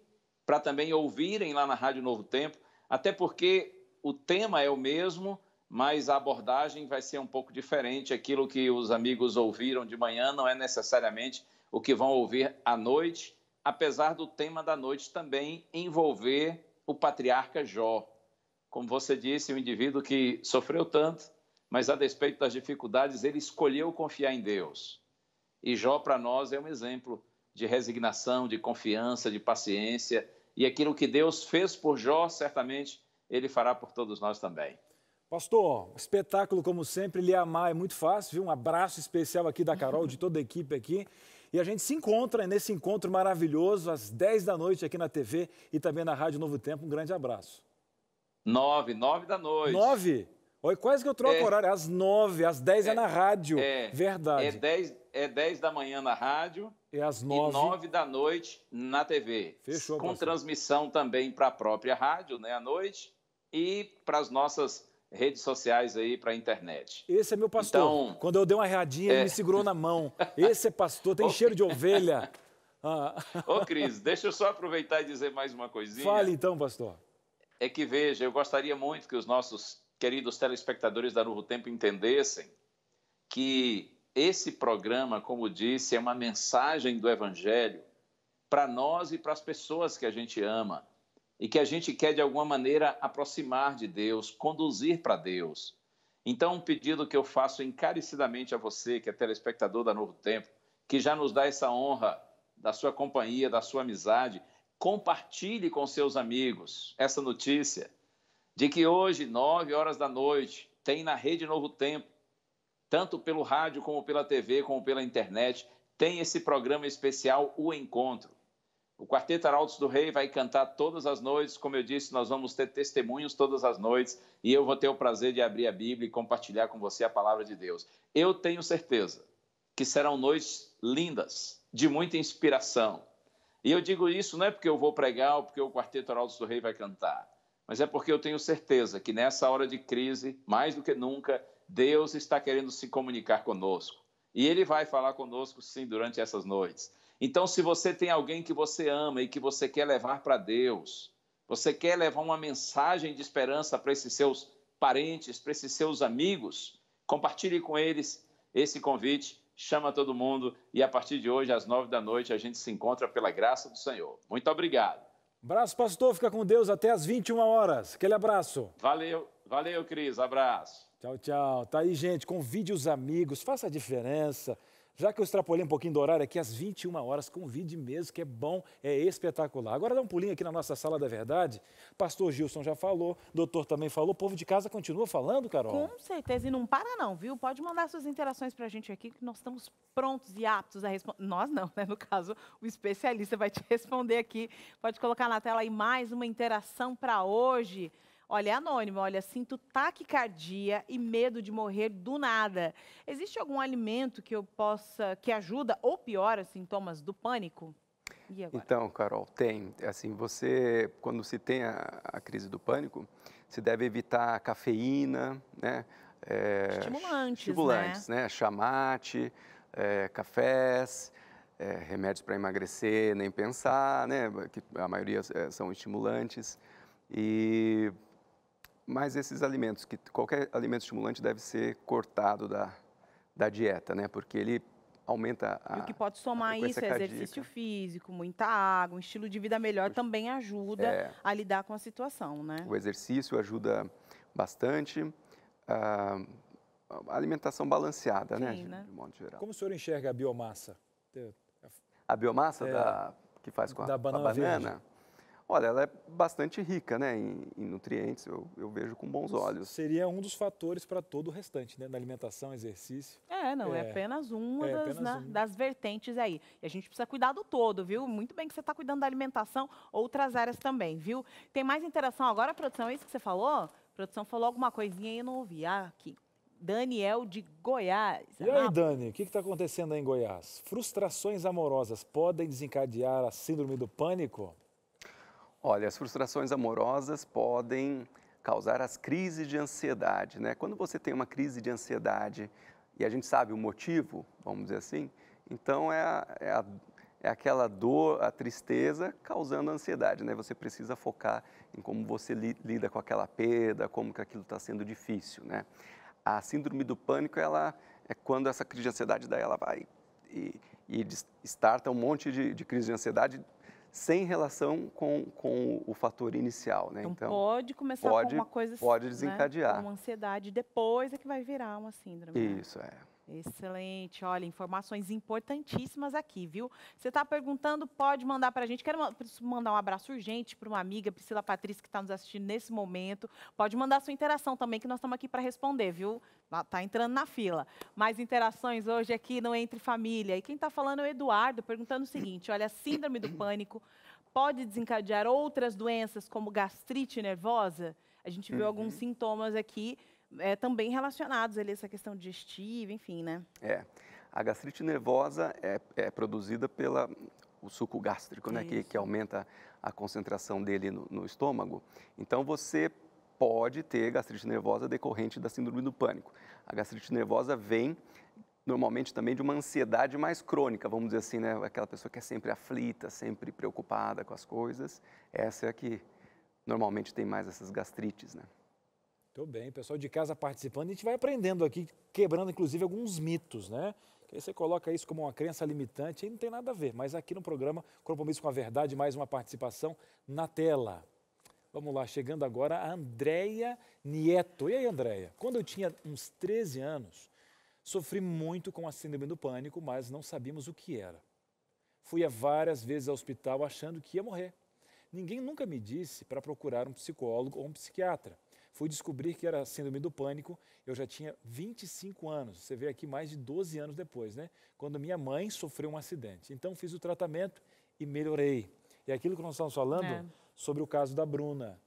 G: para também ouvirem lá na Rádio Novo Tempo, até porque o tema é o mesmo, mas a abordagem vai ser um pouco diferente. Aquilo que os amigos ouviram de manhã não é necessariamente o que vão ouvir à noite, apesar do tema da noite também envolver o patriarca Jó. Como você disse, um indivíduo que sofreu tanto, mas a despeito das dificuldades, ele escolheu confiar em Deus. E Jó, para nós, é um exemplo de resignação, de confiança, de paciência, e aquilo que Deus fez por Jó, certamente, Ele fará por todos nós também.
B: Pastor, espetáculo como sempre, lhe amar é muito fácil, viu? Um abraço especial aqui da Carol, de toda a equipe aqui. E a gente se encontra nesse encontro maravilhoso às 10 da noite aqui na TV e também na Rádio Novo Tempo. Um grande abraço.
G: 9 da noite.
B: 9? Oi, quase que eu troco o horário. Às 9, às 10 é na rádio. Verdade.
G: É 10 da manhã na rádio
B: às 9.
G: E 9 da noite na TV.
B: Fechou,
G: com
B: pastor.
G: Transmissão também para a própria rádio, né, à noite, e para as nossas redes sociais aí, para a internet.
B: Esse é meu pastor. Então, quando eu dei uma readinha, ele me segurou na mão. Esse é pastor, tem cheiro de ovelha.
G: Ô, Cris, deixa eu só aproveitar e dizer mais uma coisinha.
B: Fale então, pastor.
G: É que, veja, eu gostaria muito que os nossos queridos telespectadores da Novo Tempo entendessem que esse programa, como disse, é uma mensagem do Evangelho para nós e para as pessoas que a gente ama e que a gente quer, de alguma maneira, aproximar de Deus, conduzir para Deus. Então, um pedido que eu faço encarecidamente a você, que é telespectador da Novo Tempo, que já nos dá essa honra da sua companhia, da sua amizade, compartilhe com seus amigos essa notícia de que hoje, 9 horas da noite, tem na Rede Novo Tempo, tanto pelo rádio como pela TV, como pela internet, tem esse programa especial, O Encontro. O Quarteto Arautos do Rei vai cantar todas as noites, como eu disse, nós vamos ter testemunhos todas as noites e eu vou ter o prazer de abrir a Bíblia e compartilhar com você a palavra de Deus. Eu tenho certeza que serão noites lindas, de muita inspiração. E eu digo isso não é porque eu vou pregar ou porque o Quarteto Arautos do Rei vai cantar, mas é porque eu tenho certeza que nessa hora de crise, mais do que nunca, Deus está querendo se comunicar conosco. E Ele vai falar conosco, sim, durante essas noites. Então, se você tem alguém que você ama e que você quer levar para Deus, você quer levar uma mensagem de esperança para esses seus parentes, para esses seus amigos, compartilhe com eles esse convite, chama todo mundo e a partir de hoje, às 9 da noite, a gente se encontra pela graça do Senhor. Muito obrigado.
B: Abraço, pastor. Fica com Deus até às 21 horas. Aquele abraço.
G: Valeu, Cris. Abraço.
B: Tchau, tchau. Tá aí, gente. Convide os amigos, faça a diferença. Já que eu extrapolei um pouquinho do horário aqui, às 21 horas, convide mesmo, que é bom, é espetacular. Agora dá um pulinho aqui na nossa Sala da Verdade. Pastor Gilson já falou, doutor também falou, o povo de casa continua falando, Carol?
A: Com certeza, e não para não, viu? Pode mandar suas interações pra gente aqui, que nós estamos prontos e aptos a responder. Nós não, né? No caso, o especialista vai te responder aqui. Pode colocar na tela aí mais uma interação para hoje. Olha, é anônimo, olha, sinto taquicardia e medo de morrer do nada. Existe algum alimento que ajuda ou piora os sintomas do pânico? E agora?
D: Então, Carol, tem. Assim, quando se tem a crise do pânico, se deve evitar cafeína, né?
A: Estimulantes,
D: né? Chamate, cafés, remédios para emagrecer, nem pensar, né? Que a maioria são estimulantes. Mas esses alimentos, qualquer alimento estimulante deve ser cortado da dieta, né? Porque ele aumenta a.
A: E o que pode somar isso é exercício físico, muita água, um estilo de vida melhor também ajuda a lidar com a situação, né?
D: O exercício ajuda bastante. A alimentação balanceada,
A: Sim,
D: né? De modo geral.
B: Como o senhor enxerga a biomassa?
D: A biomassa que faz com a banana? Olha, ela é bastante rica, né, em nutrientes, eu vejo com bons olhos.
B: Seria um dos fatores para todo o restante, né, na alimentação, exercício.
A: É apenas uma das vertentes aí. E a gente precisa cuidar do todo, viu? Muito bem que você está cuidando da alimentação, outras áreas também, viu? Tem mais interação agora, produção, é isso que você falou? A produção falou alguma coisinha e eu não ouvi. Aqui. Daniel de Goiás.
B: E aí, Dani, o que está acontecendo aí em Goiás? Frustrações amorosas podem desencadear a síndrome do pânico?
D: Olha, as frustrações amorosas podem causar as crises de ansiedade, né? Quando você tem uma crise de ansiedade e a gente sabe o motivo, vamos dizer assim, então é aquela dor, a tristeza causando ansiedade, né? Você precisa focar em como você lida com aquela perda, como que aquilo está sendo difícil, né? A síndrome do pânico, ela é quando essa crise de ansiedade daí ela vai e starta um monte de crise de ansiedade sem relação com o fator inicial, né?
A: Então pode começar com uma coisa...
D: Pode desencadear.
A: Né? Com uma ansiedade, depois é que vai virar uma síndrome.
D: Isso,
A: né? Excelente. Olha, informações importantíssimas aqui, viu? Você está perguntando, pode mandar para a gente. Quero mandar um abraço urgente para uma amiga, Priscila Patrícia, que está nos assistindo nesse momento. Pode mandar sua interação também, que nós estamos aqui para responder, viu? Está entrando na fila. Mais interações hoje aqui no Entre Família. E quem está falando é o Eduardo, perguntando o seguinte, olha, a síndrome do pânico pode desencadear outras doenças, como gastrite nervosa? A gente viu alguns sintomas aqui, também relacionados ali a essa questão digestiva, enfim, né?
D: A gastrite nervosa é produzida pelo suco gástrico, né? Que aumenta a concentração dele no estômago. Então, você pode ter gastrite nervosa decorrente da síndrome do pânico. A gastrite nervosa vem, normalmente, também de uma ansiedade mais crônica, vamos dizer assim, né? Aquela pessoa que é sempre aflita, sempre preocupada com as coisas. Essa é a que normalmente tem mais essas gastrites, né?
B: Muito bem, pessoal de casa participando, a gente vai aprendendo aqui, quebrando inclusive alguns mitos, né? Que aí você coloca isso como uma crença limitante e não tem nada a ver, mas aqui no programa Compromisso com a Verdade, mais uma participação na tela. Vamos lá, chegando agora a Andréia Nieto. E aí, Andréia? Quando eu tinha uns 13 anos, sofri muito com a síndrome do pânico, mas não sabíamos o que era. Fui várias vezes ao hospital achando que ia morrer. Ninguém nunca me disse para procurar um psicólogo ou um psiquiatra. Fui descobrir que era síndrome do pânico, eu já tinha 25 anos, você vê aqui mais de 12 anos depois, né? Quando minha mãe sofreu um acidente. Então fiz o tratamento e melhorei. E aquilo que nós estamos falando sobre o caso da Bruna.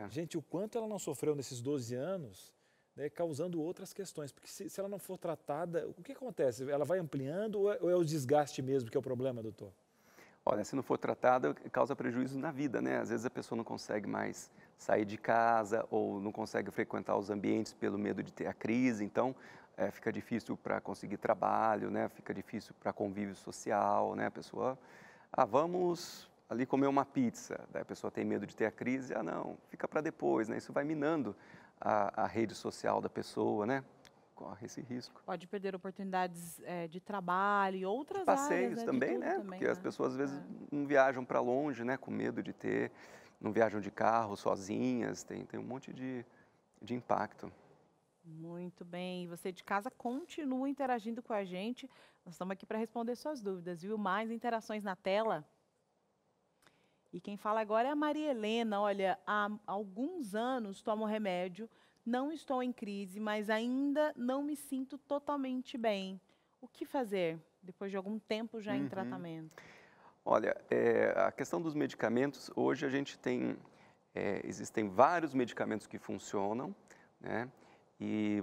B: Gente, o quanto ela não sofreu nesses 12 anos, né, causando outras questões. Porque se ela não for tratada, o que acontece? Ela vai ampliando ou é o desgaste mesmo que é o problema, doutor?
D: Olha, se não for tratada, causa prejuízo na vida, né? Às vezes a pessoa não consegue mais sair de casa ou não consegue frequentar os ambientes pelo medo de ter a crise, então fica difícil para conseguir trabalho, né? Fica difícil para convívio social, né? A pessoa, vamos ali comer uma pizza, daí a pessoa tem medo de ter a crise, não, fica para depois, né? Isso vai minando a rede social da pessoa, né? Corre esse risco.
A: Pode perder oportunidades de trabalho e outras
D: passeios
A: áreas,
D: também, né?
A: Também,
D: porque as pessoas às vezes não viajam para longe, né? Com medo de ter, não viajam de carro sozinhas, tem um monte de impacto.
A: Muito bem. E você de casa continua interagindo com a gente. Nós estamos aqui para responder suas dúvidas, viu? Mais interações na tela. E quem fala agora é a Maria Helena. Olha, há alguns anos tomo remédio. Não estou em crise, mas ainda não me sinto totalmente bem. O que fazer depois de algum tempo já em tratamento?
D: Olha, a questão dos medicamentos, hoje a gente tem, existem vários medicamentos que funcionam, né?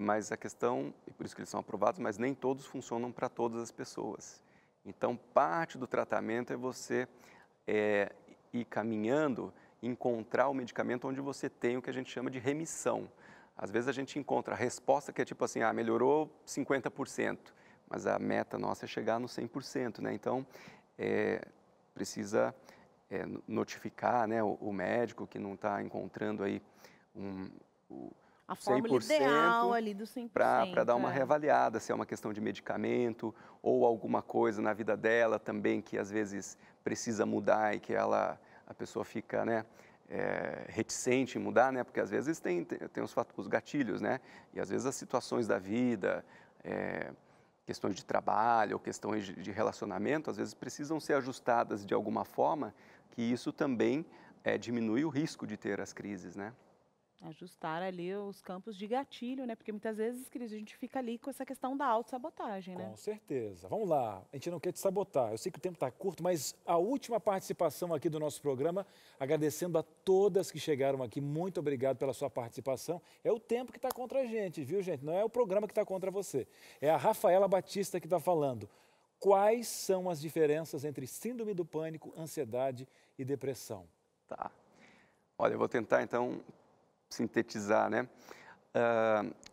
D: Mas a questão, e por isso que eles são aprovados, mas nem todos funcionam para todas as pessoas. Então, parte do tratamento é você ir caminhando, encontrar o medicamento onde você tem o que a gente chama de remissão. Às vezes a gente encontra a resposta que é tipo assim, melhorou 50%, mas a meta nossa é chegar no 100%, né? Então, precisa notificar, né, o médico que não está encontrando aí
A: a fórmula ideal ali do 100%.
D: Para dar uma reavaliada, se é uma questão de medicamento ou alguma coisa na vida dela também que às vezes precisa mudar e que a pessoa fica, né, reticente em mudar, né? Porque às vezes tem os gatilhos, né? E às vezes as situações da vida, questões de trabalho ou questões de relacionamento, às vezes precisam ser ajustadas de alguma forma, que isso também diminui o risco de ter as crises, né?
A: Ajustar ali os campos de gatilho, né? Porque muitas vezes, Cris, a gente fica ali com essa questão da autossabotagem, né?
B: Com certeza. Vamos lá, a gente não quer te sabotar. Eu sei que o tempo está curto, mas a última participação aqui do nosso programa, agradecendo a todas que chegaram aqui, muito obrigado pela sua participação. É o tempo que está contra a gente, viu, gente? Não é o programa que está contra você. É a Rafaela Batista que está falando. Quais são as diferenças entre síndrome do pânico, ansiedade e depressão?
D: Tá. Olha, eu vou tentar, então, sintetizar, né?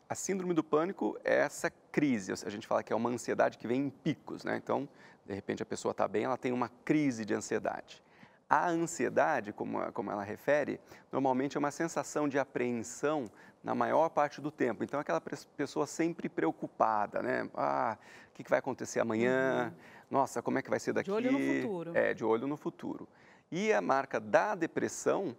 D: A síndrome do pânico é essa crise, a gente fala que é uma ansiedade que vem em picos, né? Então, de repente a pessoa está bem, ela tem uma crise de ansiedade. A ansiedade, como ela refere, normalmente é uma sensação de apreensão na maior parte do tempo. Então, aquela pessoa sempre preocupada, né? O que vai acontecer amanhã? Nossa, como é que vai ser daqui?
A: De olho no futuro.
D: De olho no futuro. E a marca da depressão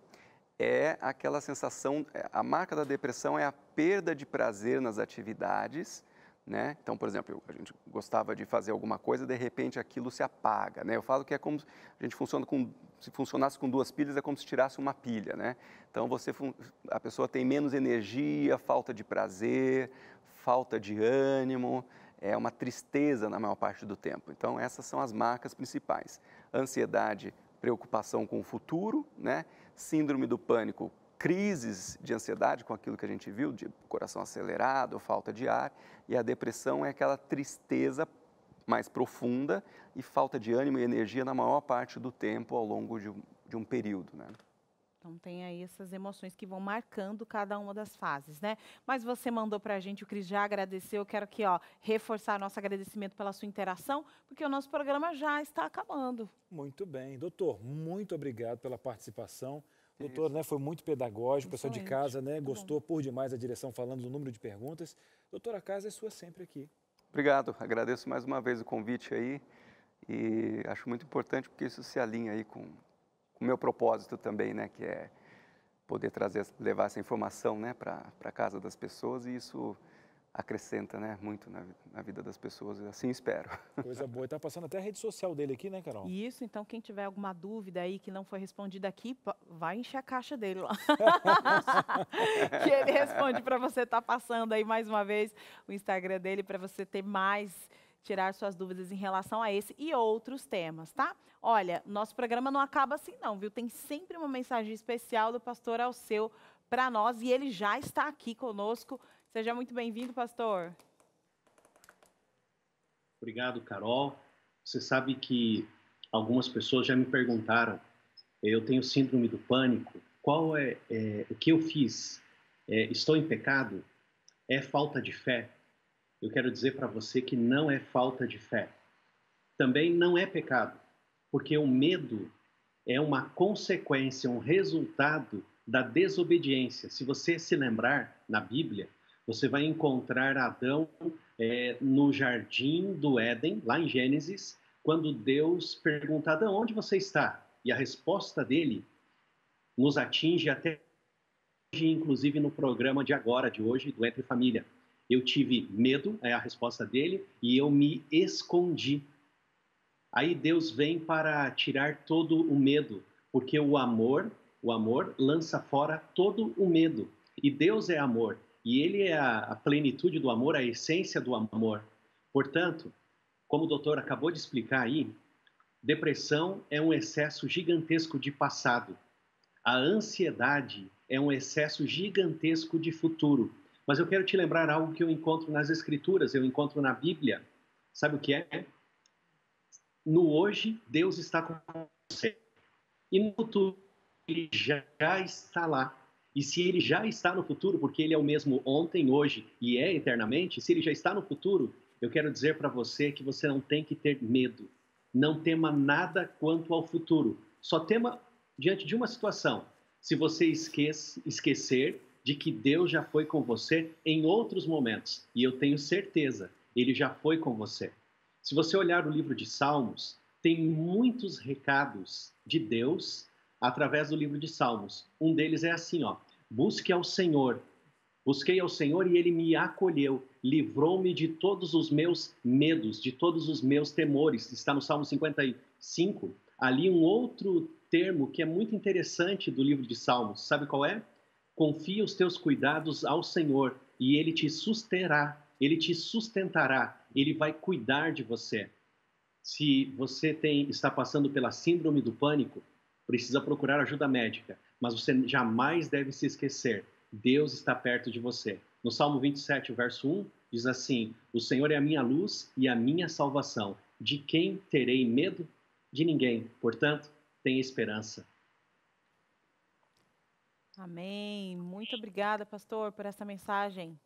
D: é aquela sensação, a marca da depressão é a perda de prazer nas atividades, né? Então, por exemplo, a gente gostava de fazer alguma coisa, de repente aquilo se apaga, né? Eu falo que é como a gente funciona se funcionasse com 2 pilhas, é como se tirasse uma pilha, né? Então, a pessoa tem menos energia, falta de prazer, falta de ânimo, é uma tristeza na maior parte do tempo. Então, essas são as marcas principais. Ansiedade, preocupação com o futuro, né? Síndrome do pânico, crises de ansiedade, com aquilo que a gente viu, de coração acelerado, falta de ar, e a depressão é aquela tristeza mais profunda e falta de ânimo e energia na maior parte do tempo ao longo de um período, né?
A: Então tem aí essas emoções que vão marcando cada uma das fases, né? Mas você mandou para a gente, o Cris já agradeceu, eu quero aqui, ó, reforçar nosso agradecimento pela sua interação, porque o nosso programa já está acabando.
B: Muito bem. Doutor, muito obrigado pela participação. Doutor, né, foi muito pedagógico, o pessoal de casa, né, gostou por demais da direção falando do número de perguntas. Doutora, a casa é sua sempre aqui.
D: Obrigado, agradeço mais uma vez o convite aí e acho muito importante porque isso se alinha aí com o meu propósito também, né, que é poder levar essa informação, né, para a casa das pessoas, e isso acrescenta, né, muito na vida das pessoas, assim espero.
B: Coisa boa. Está passando até a rede social dele aqui, né, Carol?
A: Isso, então quem tiver alguma dúvida aí que não foi respondida aqui, vai encher a caixa dele lá. Que ele responde para você estar passando aí mais uma vez o Instagram dele para você ter tirar suas dúvidas em relação a esse e outros temas, tá? Olha, nosso programa não acaba assim não, viu? Tem sempre uma mensagem especial do pastor Alceu para nós e ele já está aqui conosco. Seja muito bem-vindo, pastor.
H: Obrigado, Carol. Você sabe que algumas pessoas já me perguntaram, eu tenho síndrome do pânico, qual é o que eu fiz? Estou em pecado? É falta de fé? Eu quero dizer para você que não é falta de fé. Também não é pecado, porque o medo é uma consequência, um resultado da desobediência. Se você se lembrar, na Bíblia, você vai encontrar Adão no jardim do Éden, lá em Gênesis, quando Deus pergunta, Adão, onde você está? E a resposta dele nos atinge até hoje, inclusive no programa de hoje, do Entre Família. Eu tive medo, é a resposta dele, e eu me escondi. Aí Deus vem para tirar todo o medo, porque o amor lança fora todo o medo. E Deus é amor, e Ele é a plenitude do amor, a essência do amor. Portanto, como o doutor acabou de explicar aí, depressão é um excesso gigantesco de passado. A ansiedade é um excesso gigantesco de futuro. Mas eu quero te lembrar algo que eu encontro nas Escrituras, eu encontro na Bíblia. Sabe o que é? No hoje, Deus está com você. E no futuro, Ele já está lá. E se Ele já está no futuro, porque Ele é o mesmo ontem, hoje e é eternamente, se Ele já está no futuro, eu quero dizer para você que você não tem que ter medo. Não tema nada quanto ao futuro. Só tema diante de uma situação. Se você esquecer de que Deus já foi com você em outros momentos. E eu tenho certeza, Ele já foi com você. Se você olhar o livro de Salmos, tem muitos recados de Deus através do livro de Salmos. Um deles é assim, ó, busque ao Senhor. Busquei ao Senhor e Ele me acolheu, livrou-me de todos os meus medos, de todos os meus temores. Está no Salmo 55. Ali um outro termo que é muito interessante do livro de Salmos. Sabe qual é? Confia os teus cuidados ao Senhor e Ele te susterá, Ele te sustentará, Ele vai cuidar de você. Se você está passando pela síndrome do pânico, precisa procurar ajuda médica, mas você jamais deve se esquecer, Deus está perto de você. No Salmo 27, o verso 1, diz assim, o Senhor é a minha luz e a minha salvação. De quem terei medo? De ninguém. Portanto, tenha esperança.
A: Amém. Muito obrigada, pastor, por essa mensagem.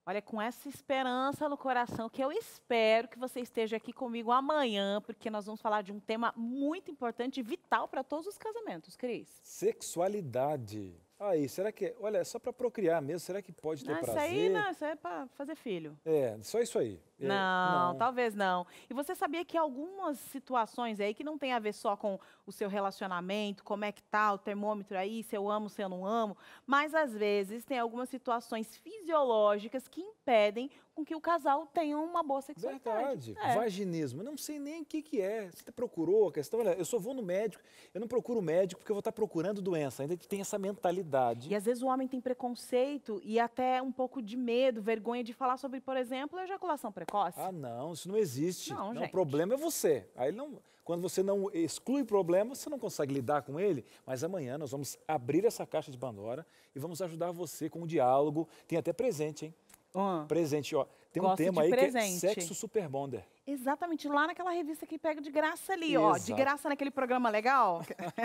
A: Olha, com essa esperança no coração, que eu espero que você esteja aqui comigo amanhã, porque nós vamos falar de um tema muito importante e vital para todos os casamentos, Cris.
B: Sexualidade. Aí, será que, olha, é só para procriar mesmo, será que pode ter prazer?
A: Isso aí não, isso é para fazer filho.
B: Só isso aí.
A: Não, talvez não. E você sabia que algumas situações aí que não tem a ver só com o seu relacionamento, como é que tá o termômetro aí, se eu amo, se eu não amo, mas às vezes tem algumas situações fisiológicas que impedem com que o casal tenha uma boa sexualidade.
B: Verdade. Vaginismo, não sei nem o que é. Você procurou a questão, olha, eu só vou no médico, eu não procuro médico porque eu vou estar procurando doença, ainda tem essa mentalidade.
A: E às vezes o homem tem preconceito e até um pouco de medo, vergonha de falar sobre, por exemplo, a ejaculação precoce.
B: Ah, não, isso não existe.
A: Não,
B: o problema é você. Aí quando você não exclui o problema, você não consegue lidar com ele. Mas amanhã nós vamos abrir essa caixa de Pandora e vamos ajudar você com um diálogo. Tem até presente, hein? Presente, ó. Tem um tema aí que é sexo super bonder.
A: Exatamente, lá naquela revista que pega de graça ali, ó. De graça naquele programa legal.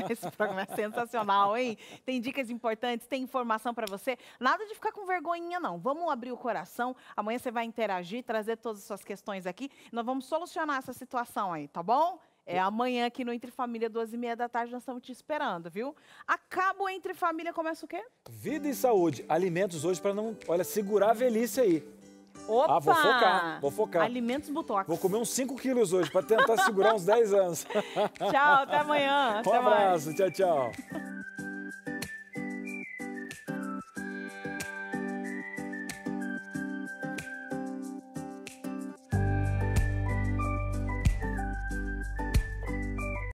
A: Esse programa é sensacional, hein? Tem dicas importantes, tem informação para você. Nada de ficar com vergonhinha, não. Vamos abrir o coração. Amanhã você vai interagir, trazer todas as suas questões aqui. Nós vamos solucionar essa situação aí, tá bom? Amanhã aqui no Entre Família, 2h30 da tarde, nós estamos te esperando, viu? Acaba o Entre Família, começa o quê?
B: Vida e saúde. Alimentos hoje para não, segurar a velhice aí.
A: Opa!
B: Vou focar.
A: Alimentos Botox.
B: Vou comer uns 5 quilos hoje para tentar segurar uns 10 anos.
A: Tchau, até amanhã.
B: Um abraço, tchau, tchau.